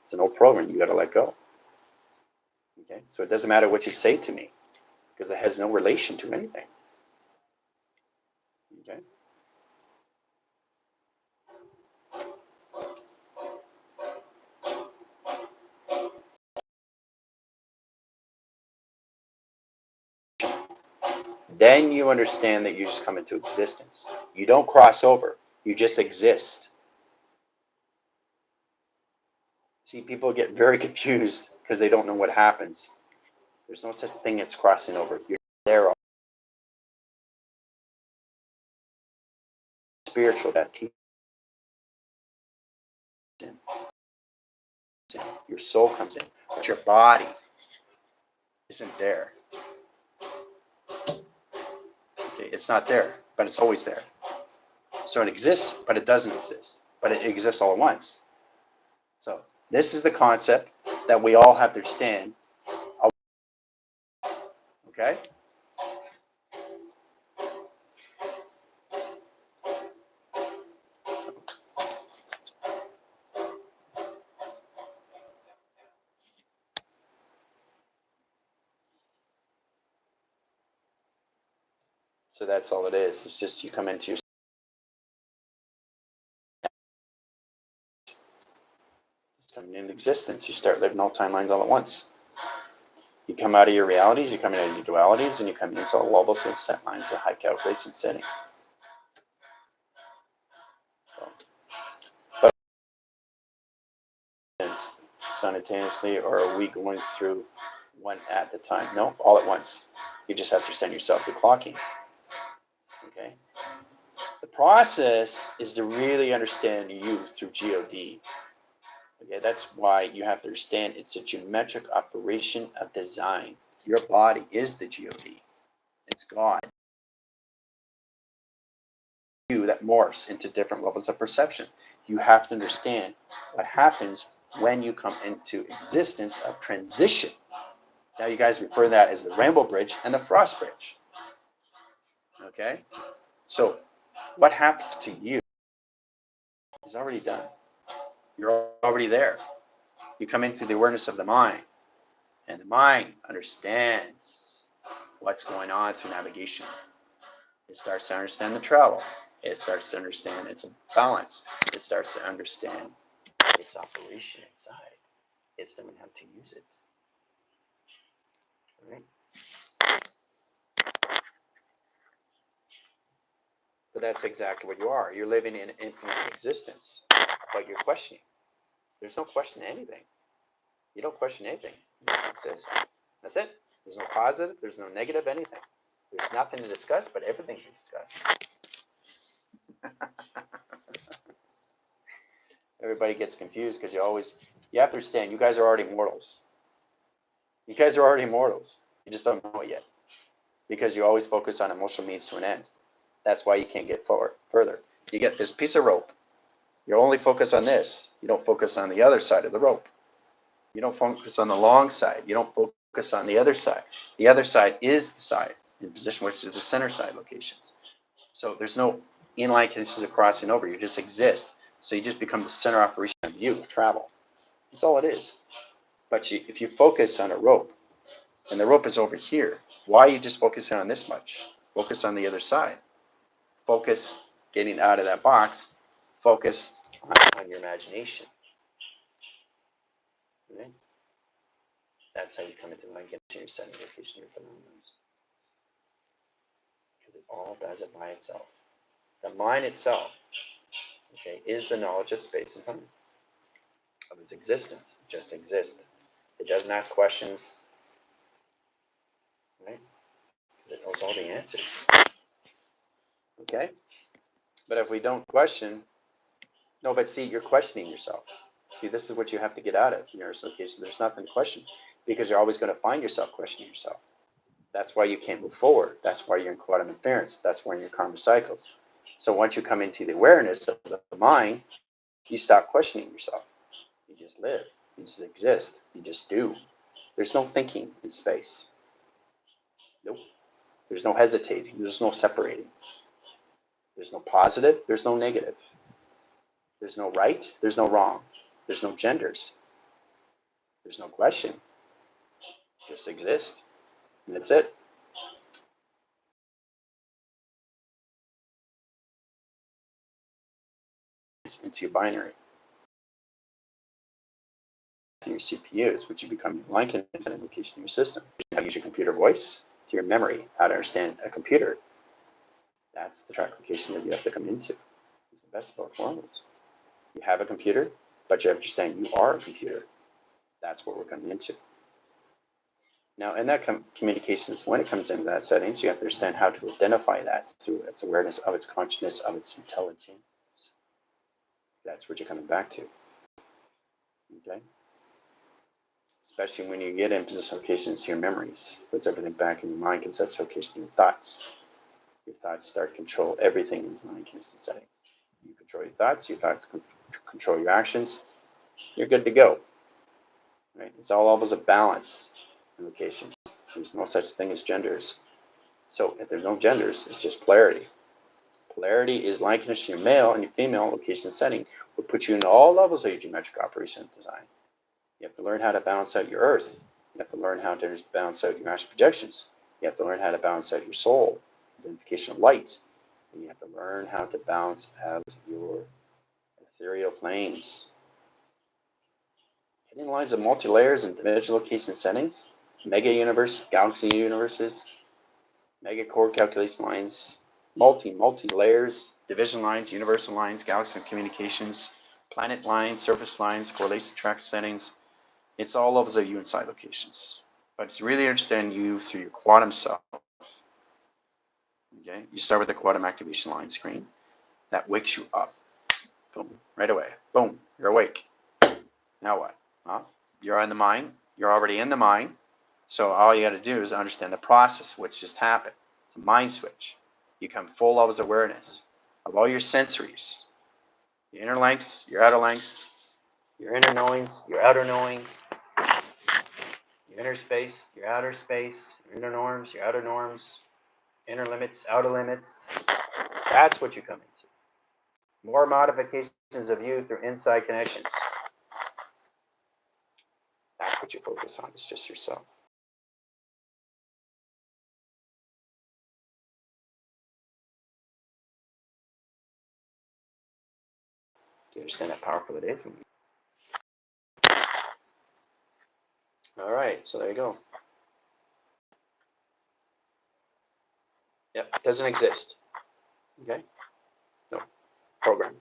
It's an old program. You got to let go. Okay, so it doesn't matter what you say to me because it has no relation to anything. Okay. Then you understand that you just come into existence. You don't cross over. You just exist. See, people get very confused because they don't know what happens. There's no such thing as crossing over. You're there. Spiritual that your soul comes in, but your body isn't there. Okay, it's not there, but it's always there. So it exists, but it doesn't exist. But it exists all at once. So this is the concept that we all have to understand. Okay? So that's all it is. It's just you come into your coming into existence. You start living all timelines all at once. You come out of your realities, you come into your dualities, and you come into all levels and set lines, a high calculation setting. So, but simultaneously, or are we going through one at the time? No, all at once. You just have to send yourself to clocking. Okay. The process is to really understand you through GOD. Okay, that's why you have to understand it's a geometric operation of design. Your body is the GOD. It's God. you that morphs into different levels of perception. You have to understand what happens when you come into existence of transition. Now you guys refer to that as the rainbow bridge and the frost bridge. Okay? So what happens to you is already done. You're already there. You come into the awareness of the mind, and the mind understands what's going on through navigation. It starts to understand the travel. It starts to understand its balance. It starts to understand its operation inside. It's knowing how to use it. All right? But that's exactly what you are. You're living in infinite existence, but you're questioning. There's no question anything. You don't question anything. You just exist. That's it. There's no positive. There's no negative anything. There's nothing to discuss, but everything to discuss. Everybody gets confused because you have to understand, you guys are already mortals. You guys are already mortals. You just don't know it yet. Because you always focus on emotional means to an end. That's why you can't get forward further. You get this piece of rope. You only focus on this. You don't focus on the other side of the rope. You don't focus on the long side. You don't focus on the other side. The other side is the side in position, which is the center side locations. So there's no inline conditions of crossing over. You just exist. So you just become the center operation of you, travel. That's all it is. But if you focus on a rope, and the rope is over here, why are you just focusing on this much? Focus on the other side. Focus getting out of that box. Focus on your imagination. Right? That's how you come into mind, get to your setting, location, your phenomena. Because it all does it by itself. The mind itself, okay, is the knowledge of space and time, of its existence. It just exists. It doesn't ask questions, right? Because it knows all the answers. Okay? But if we don't question, no, but see, you're questioning yourself. See, this is what you have to get out of your association. There's nothing to question because you're always going to find yourself questioning yourself. That's why you can't move forward. That's why you're in quantum interference. That's why you're in karma cycles. So once you come into the awareness of the mind, you stop questioning yourself. You just live. You just exist. You just do. There's no thinking in space. Nope. There's no hesitating. There's no separating. There's no positive. There's no negative. There's no right. There's no wrong. There's no genders. There's no question. Just exist. And that's it. It's into your binary. To your CPUs, which you become your line connection location in your system. How to use your computer voice to your memory, how to understand a computer. That's the track location that you have to come into. It's the best of both worlds. You have a computer, but you understand you are a computer. That's what we're coming into. Now, in that communications, when it comes into that settings, you have to understand how to identify that through its awareness of its consciousness, of its intelligence. That's what you're coming back to. Okay? Especially when you get in position locations to your memories, puts everything back in your mind, can set location to your thoughts. Your thoughts start to control everything in these mind condition settings. You control your thoughts control your actions, you're good to go. Right? It's all levels of balance in locations. There's no such thing as genders. So if there's no genders, it's just polarity. Polarity is line condition your male and your female location setting will put you in all levels of your geometric operation design. You have to learn how to balance out your earth. You have to learn how to balance out your astral projections. You have to learn how to balance out your soul, identification of light. And you have to learn how to balance out your ethereal planes. Hidden lines of multi-layers and dimensional location settings, mega universe, galaxy universes, mega core calculation lines, multi-layers, division lines, universal lines, galaxy communications, planet lines, surface lines, correlation track settings. It's all levels of you inside locations. But it's really understand you through your quantum self. Okay, you start with the quantum activation line screen. That wakes you up. Boom, right away. Boom, you're awake. Now what? Well, you're in the mind. You're already in the mind. So all you got to do is understand the process which just happened. It's a mind switch. You come full levels of awareness of all your sensories, your inner lengths, your outer lengths, your inner knowings, your outer knowings, your inner space, your outer space, your inner norms, your outer norms, inner limits, outer limits. That's what you come into. More modifications of you through inside connections. That's what you focus on. It's just yourself. Do you understand how powerful it is? All right, so there you go. Yep, doesn't exist. Okay? No. Program.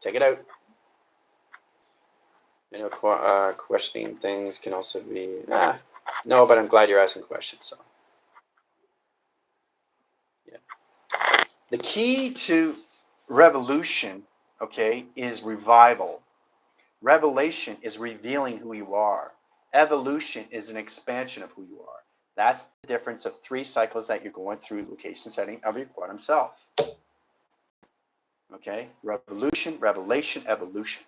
Take it out. You know, questioning things can also be, no, but I'm glad you're asking questions. So, yeah. The key to revolution, okay, is revival. Revelation is revealing who you are. Evolution is an expansion of who you are. That's the difference of 3 cycles that you're going through location setting of your quantum self. Okay? Revolution, revelation, evolution.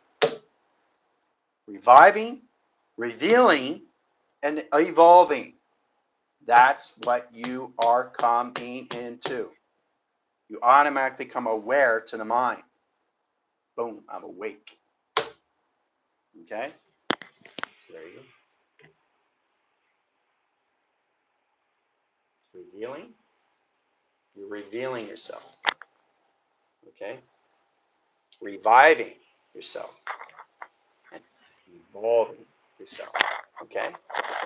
Reviving, revealing, and evolving. That's what you are coming into. You automatically become aware to the mind. Boom, I'm awake. Okay? So there you go. Revealing. You're revealing yourself. Okay? Reviving yourself. And evolving yourself. Okay?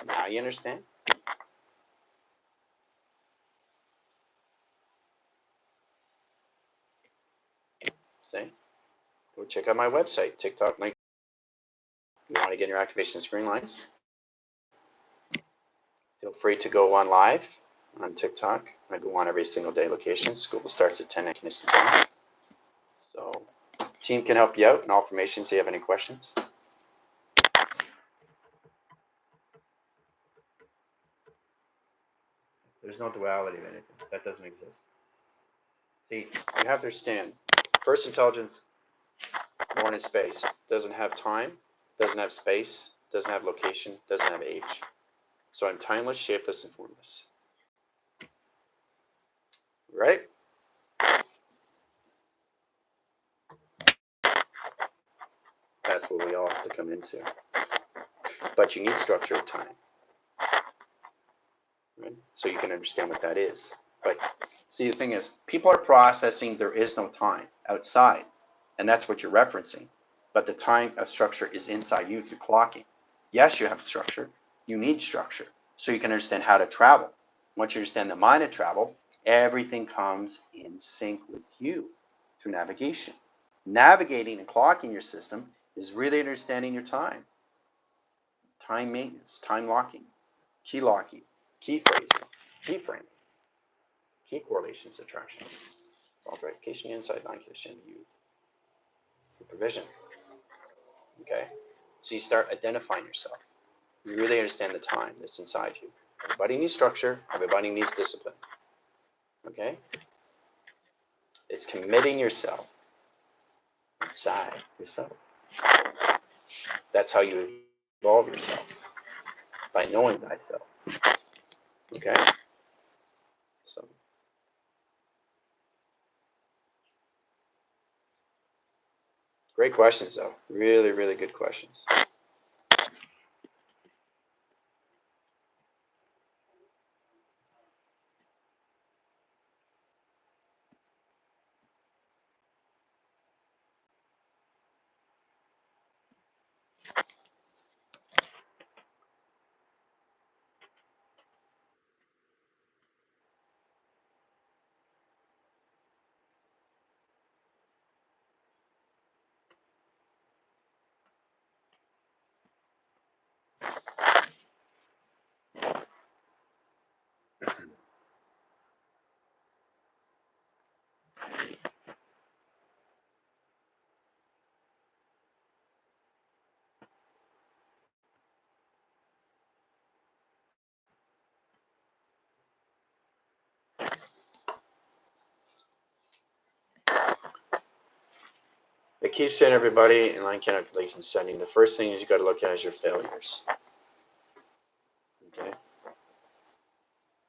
Now you understand? See? Go check out my website, TikTok link. If you want to get your activation screen lines, feel free to go on live on TikTok. I go on every single day location. School starts at 10 a.m. So, team can help you out in all formations. Do you have any questions? There's no duality of anything. That doesn't exist. See, you have to understand. First intelligence, born in space, doesn't have time, doesn't have space, doesn't have location, doesn't have age. So I'm timeless, shapeless, and formless. Right? That's what we all have to come into. But you need structure of time. Right? So you can understand what that is. But see, the thing is, people are processing there is no time outside. And that's what you're referencing. But the time of structure is inside you through clocking. Yes, you have structure. You need structure. So you can understand how to travel. Once you understand the mind of travel, everything comes in sync with you through navigation. Navigating and clocking your system is really understanding your time. Time maintenance, time locking, key locking, key phrasing, key framing, key correlation subtraction, fault verification, inside non-condition, you supervision. Okay? So you start identifying yourself. You really understand the time that's inside you. Everybody needs structure, everybody needs discipline. Okay? It's committing yourself inside yourself. That's how you evolve yourself. By knowing thyself. Okay? So great questions though. Really, really good questions. keep saying, everybody, in line calculation setting, the first thing is you got to look at is your failures. Okay.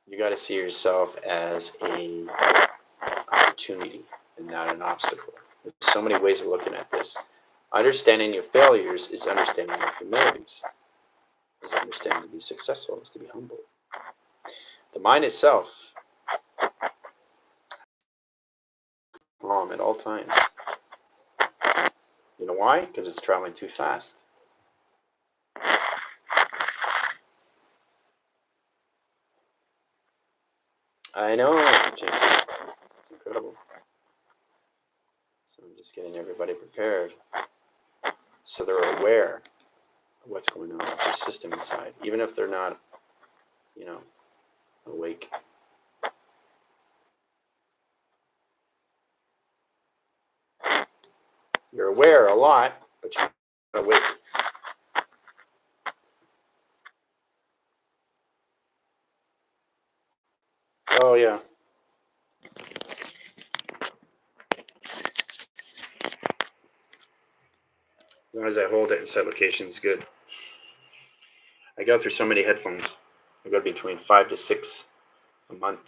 You got to see yourself as an opportunity and not an obstacle. There's so many ways of looking at this. Understanding your failures is understanding your humilities. Is understanding to be successful, is to be humble. The mind itself, calm at all times. You know why? Because it's traveling too fast. I know, James. It's incredible. So I'm just getting everybody prepared so they're aware of what's going on with their system inside, even if they're not, you know, awake. You're aware a lot, but you're not awake. Oh, yeah. As long as I hold it in set location, it's good. I go through so many headphones. I go between 5 to 6 a month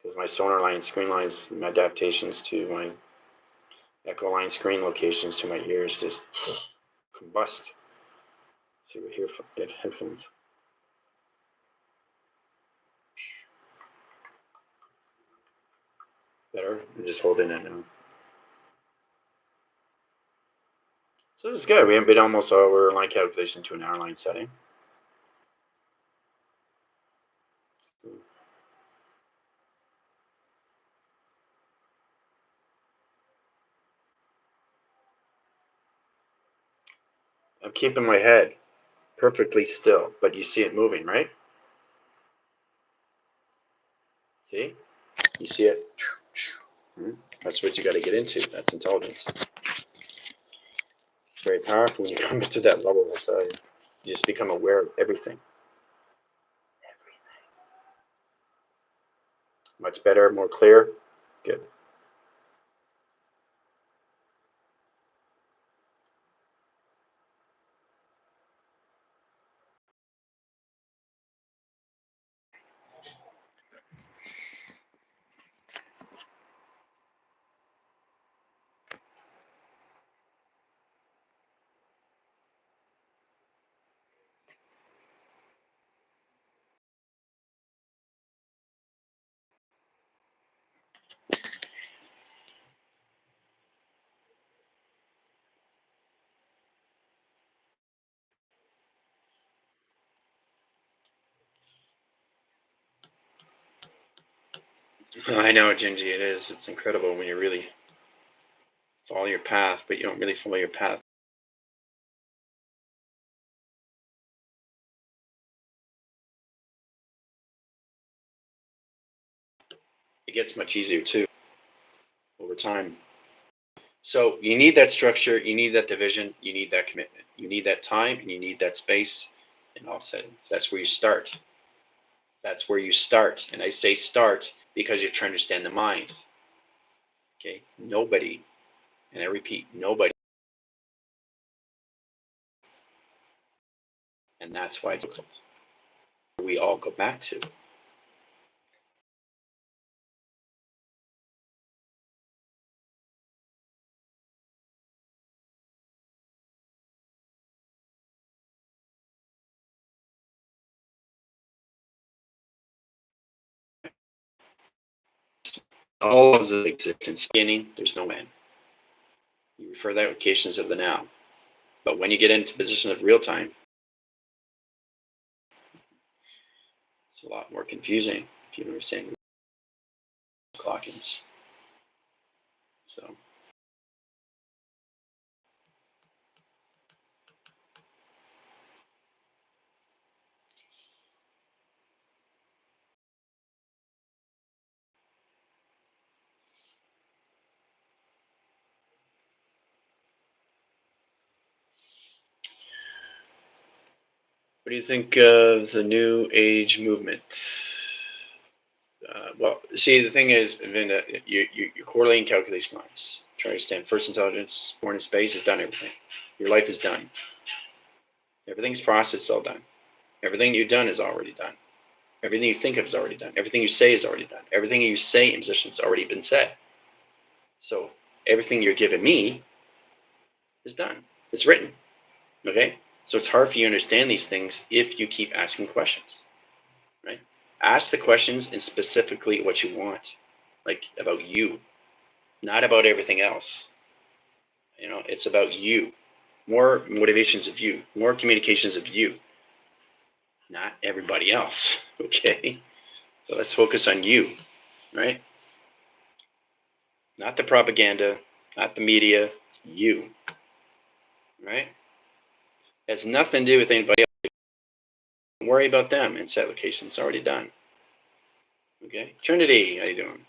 because my sonar line, screen lines, my adaptations to my echo line screen locations to my ears just combust. So we're here for get headphones. Better. I'm just holding it now. So this is good. We haven't been almost over line calculation to an hour line setting. I'm keeping my head perfectly still, but you see it moving, right? See? You see it? That's what you got to get into. That's intelligence. It's very powerful when you come into that level. I tell you, you just become aware of everything. Much better, more clear. Good. I know, Gingy, it is. It's incredible when you really follow your path, but you don't really follow your path. It gets much easier too over time. So you need that structure, you need that division, you need that commitment, you need that time, and you need that space in all settings. That's where you start. That's where you start. And I say start because you have to understand the mind. Okay? Nobody, and I repeat, nobody. And that's why it's difficult. We all go back to. All of the existence, beginning, there's no end. You refer that locations of the now. But when you get into position of real time, it's a lot more confusing if you understand clockings. So what do you think of the New Age movement? Well, see, the thing is, Vinda, you're correlating calculation lines, Try to understand. First intelligence, born in space, has done everything. Your life is done. Everything's processed, all done. Everything you've done is already done. Everything you think of is already done. Everything you say is already done. Everything you say in position has already been said. So everything you're giving me is done. It's written. Okay? So it's hard for you to understand these things if you keep asking questions. Right? Ask the questions and specifically what you want. Like about you. Not about everything else. You know, it's about you. More motivations of you. More communications of you. Not everybody else. Okay? So let's focus on you. Right? Not the propaganda, not the media, you. Right? It has nothing to do with anybody else. Don't worry about them and set location. It's already done. Okay? Trinity, how you doing?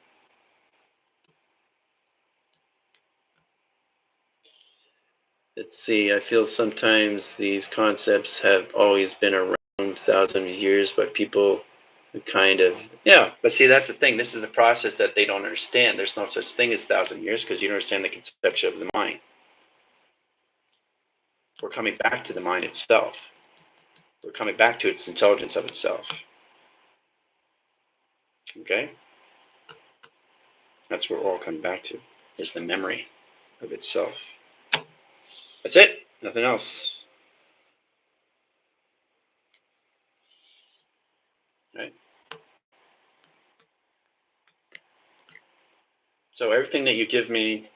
Let's see, I feel sometimes these concepts have always been around thousands of years, but people kind of, yeah, but see, that's the thing. This is the process that they don't understand. There's no such thing as 1,000 years because you don't understand the conception of the mind. We're coming back to the mind itself. We're coming back to its intelligence of itself. Okay? That's what we're all coming back to, is the memory of itself. That's it. Nothing else. Right? So everything that you give me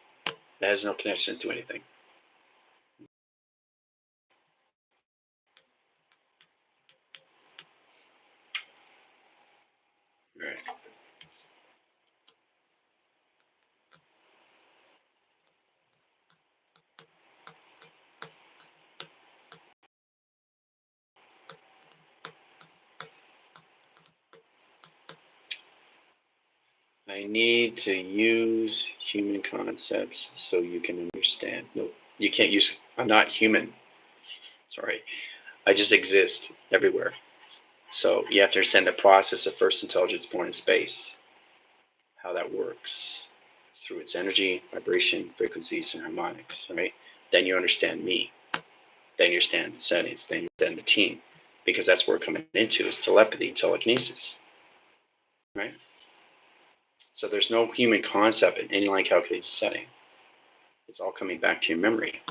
has no connection to anything. Right. I need to use human concepts so you can understand. No, you can't use, I'm not human. Sorry. I just exist everywhere. So you have to understand the process of first intelligence born in space, how that works through its energy, vibration, frequencies, and harmonics, right? Then you understand me. Then you understand the settings. Then you understand the team. Because that's where we're coming into is telepathy, telekinesis, right? So there's no human concept in any line calculated setting. It's all coming back to your memory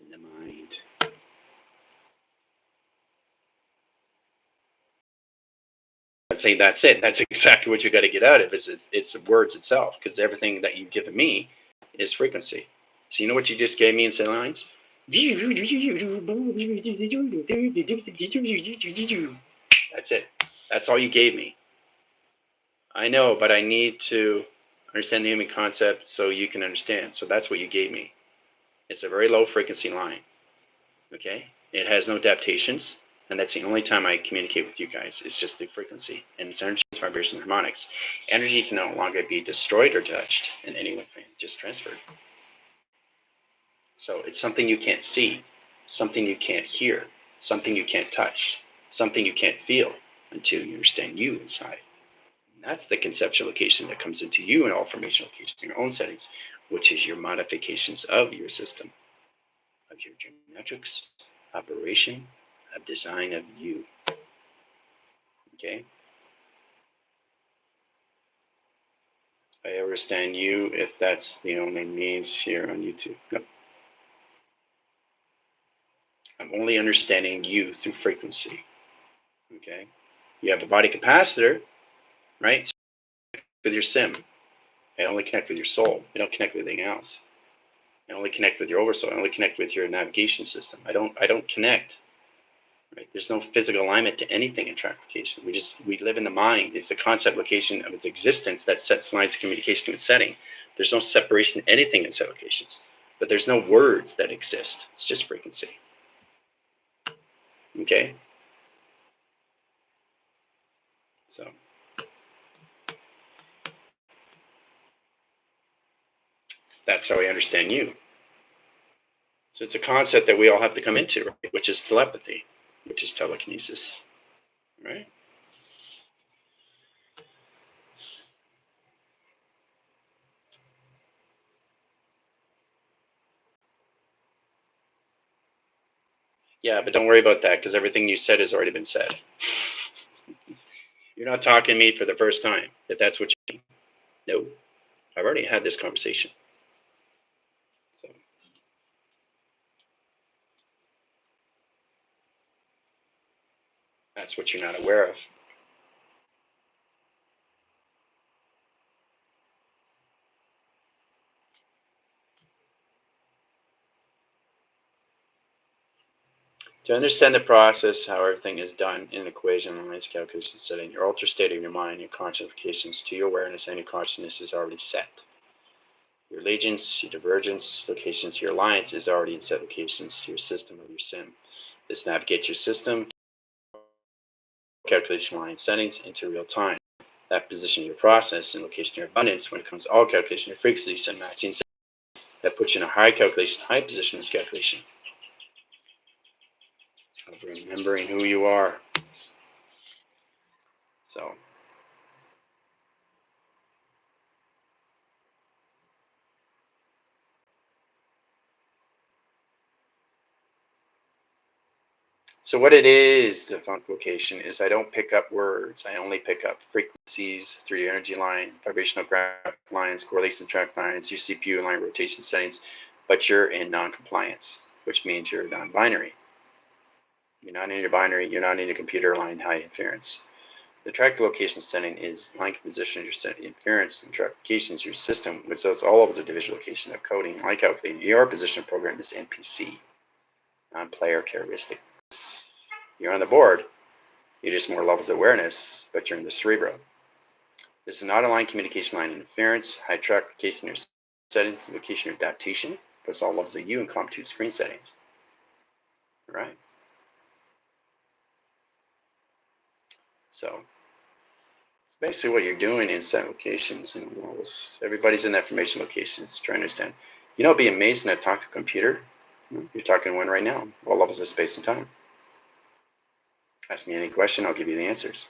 in the mind. I'd say that's it. That's exactly what you got to get out of it. It's the words itself, because everything that you've given me is frequency. So you know what you just gave me in say lines? That's it. That's all you gave me. I know, but I need to understand the human concept so you can understand. So that's what you gave me. It's a very low frequency line. Okay? It has no adaptations. And that's the only time I communicate with you guys. It's just the frequency. And it's energy, vibration, and harmonics. Energy can no longer be destroyed or touched in any way, just transferred. So it's something you can't see, something you can't hear, something you can't touch, something you can't feel until you understand you inside. And that's the conceptual location that comes into you in all formation locations in your own settings, which is your modifications of your system, of your geometrics, operation, of design of you. Okay? I understand you if that's the only means here on YouTube. No. I'm only understanding you through frequency. Okay? You have a body capacitor, right? So with your sim, I only connect with your soul. I don't connect with anything else. I only connect with your oversoul. I only connect with your navigation system. I don't connect. Right? There's no physical alignment to anything in track location. We live in the mind. It's the concept location of its existence that sets lines of communication to its setting. There's no separation of anything in set locations. But there's no words that exist. It's just frequency. Okay? So that's how I understand you. So it's a concept that we all have to come into, right? Which is telepathy, which is telekinesis, right? Yeah, but don't worry about that because everything you said has already been said. You're not talking to me for the first time, if that's what you mean. No, I've already had this conversation. So that's what you're not aware of. To understand the process, how everything is done in an equation, analysis, calculation, setting, your altered state of your mind, your conscientifications to your awareness and your consciousness is already set. Your allegiance, your divergence, locations to your alliance is already in set locations to your system of your sim. This navigates your system, calculation line settings into real time. That position your process and location your abundance when it comes to all calculation, your frequencies and matching settings. That puts you in a high calculation, high position of calculation. Of remembering who you are. So what it is, the funk location, is I don't pick up words. I only pick up frequencies through your energy line, vibrational graph lines, correlation track lines, your CPU line rotation settings, but you're in non-compliance, which means you're non-binary. You're not in your binary, you're not in your computer line high interference. The track location setting is line position, your set interference, and track location is your system, which does all of the division location of coding, line calculating. Your position program is NPC, non-player characteristic. You're on the board. You're just more levels of awareness, but you're in the cerebro. This is not a line communication line interference, high track location or settings, location or adaptation, but it's all levels of you and COM2 screen settings. All right. So basically what you're doing in set locations and walls, everybody's in that information locations, trying to understand. You know, it'd be amazing to talk to a computer. You're talking to one right now, all levels of space and time. Ask me any question, I'll give you the answers.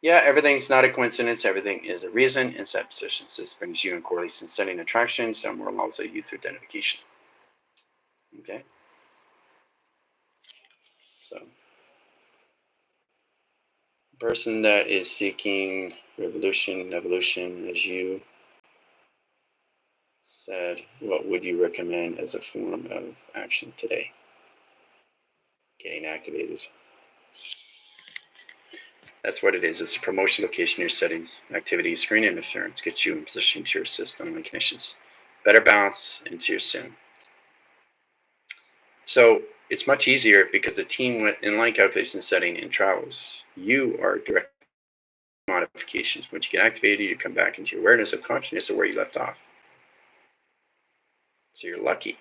Yeah, everything's not a coincidence. Everything is a reason in set positions. This brings you in correlation setting attractions that more allows you through identification. Okay. So, person that is seeking revolution, evolution, as you said, what would you recommend as a form of action today? Getting activated. That's what it is. It's a promotion location, your settings, activity, screen interference, gets you in position to your system and conditions. Better balance into your sim. So it's much easier because the team went in line calculation setting and travels. You are direct modifications. Once you get activated, you come back into your awareness of consciousness of where you left off. So you're lucky.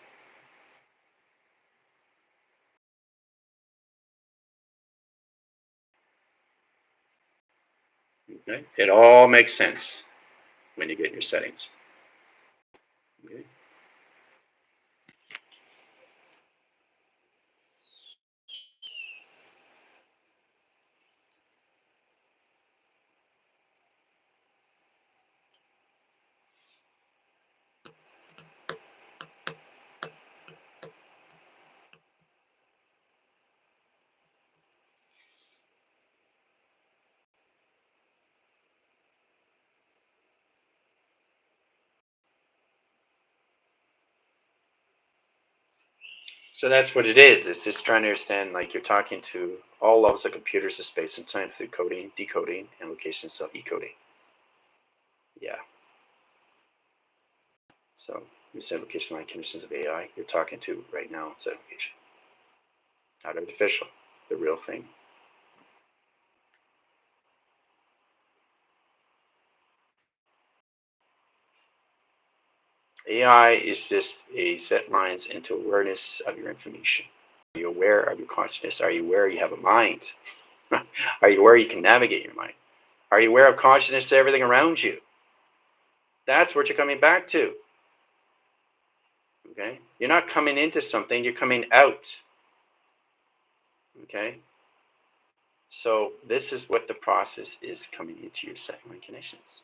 Okay? It all makes sense when you get in your settings. Okay? So that's what it is. It's just trying to understand, like you're talking to all levels of computers of space and time through coding, decoding, and location cell decoding. Yeah. So you said location line conditions of AI. You're talking to right now set location. Not artificial, the real thing. AI is just a set lines into awareness of your information. Are you aware of your consciousness? Are you aware you have a mind? Are you aware you can navigate your mind? Are you aware of consciousness of everything around you? That's what you're coming back to. Okay? You're not coming into something, you're coming out. Okay? So this is what the process is coming into your set line conditions.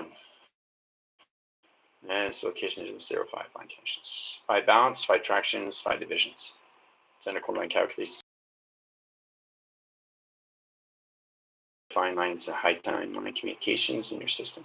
1. And its location is 0, 5 line connections. 5 balance, 5 tractions, 5 divisions. Center core line calculates fine lines of high time line communications in your system.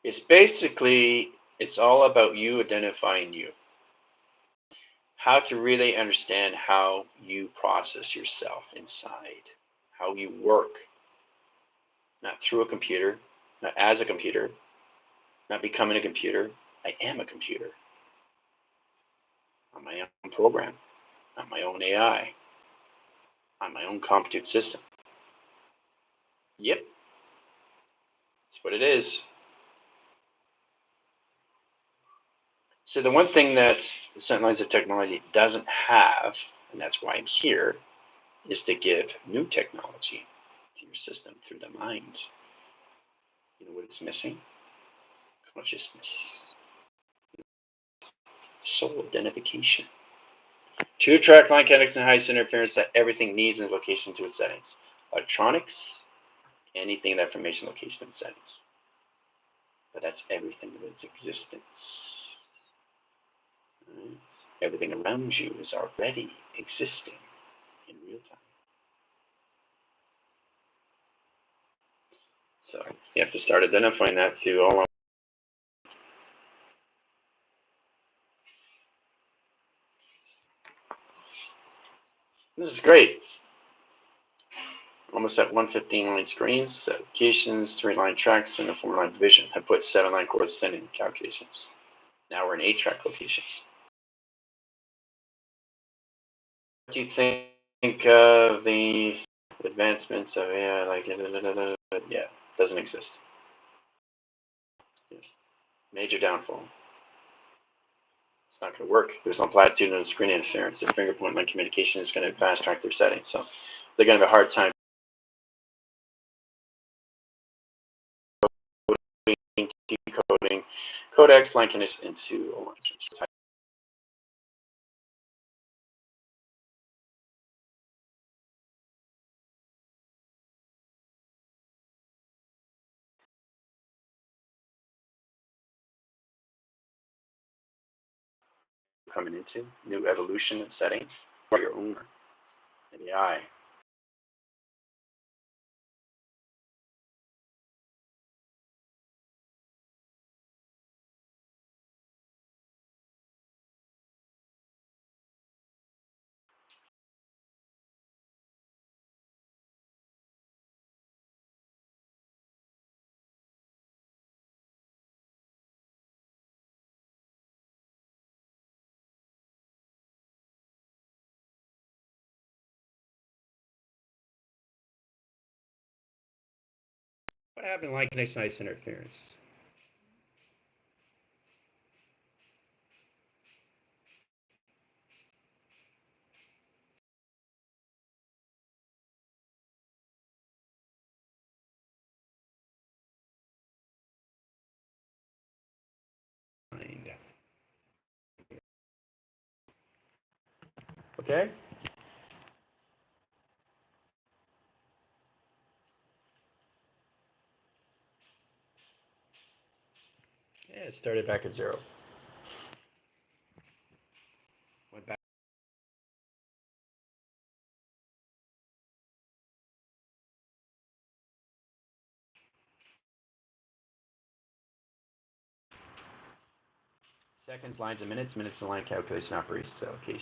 It's basically, it's all about you identifying you. How to really understand how you process yourself inside, how you work. Not through a computer, not as a computer, not becoming a computer. I am a computer. I'm my own program. I'm my own AI. I'm my own compute system. Yep. That's what it is. So the one thing that Sentinels of Technology doesn't have, and that's why I'm here, is to give new technology to your system through the mind. You know what it's missing? Consciousness. Soul identification. 2 track line connection highest interference that everything needs in location to its settings. Electronics, anything in that information location of its settings. But that's everything of its existence. Right? Everything around you is already existing in real time. So you have to start identifying that through all. This is great. Almost at 115 line screens, applications, 3 line tracks, and a 4 line division. I put 7 line chords sending calculations. Now we're in 8 track locations. What do you think of the advancements of AI? Like, yeah, doesn't exist. Major downfall. It's not going to work. There's no platitude and screen interference. Their finger point line communication is going to fast track their settings. So they're going to have a hard time decoding codecs, line connection into a line. Coming into new evolution of setting for your own AI. What happened to line connection ice interference? Okay. Yeah, it started back at 0. Went back. Seconds, lines, and minutes. Minutes to line calculation operations allocation.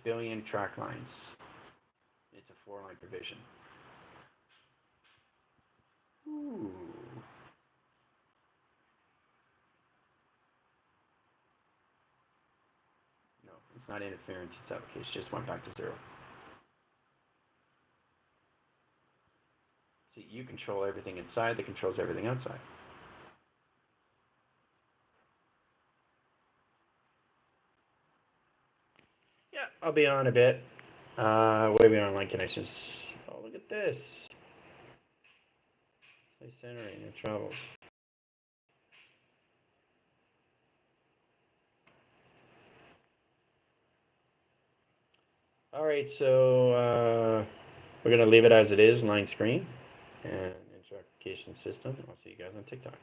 Billion track lines. It's a 4 line provision. Ooh. No, it's not interference, it's application. Just went back to 0. See, you control everything inside, that controls everything outside. Yeah, I'll be on a bit. What are we on line connections? Oh, look at this. Play centering your travels. All right, so we're gonna leave it as it is, line screen and interaction system. I'll see you guys on TikTok.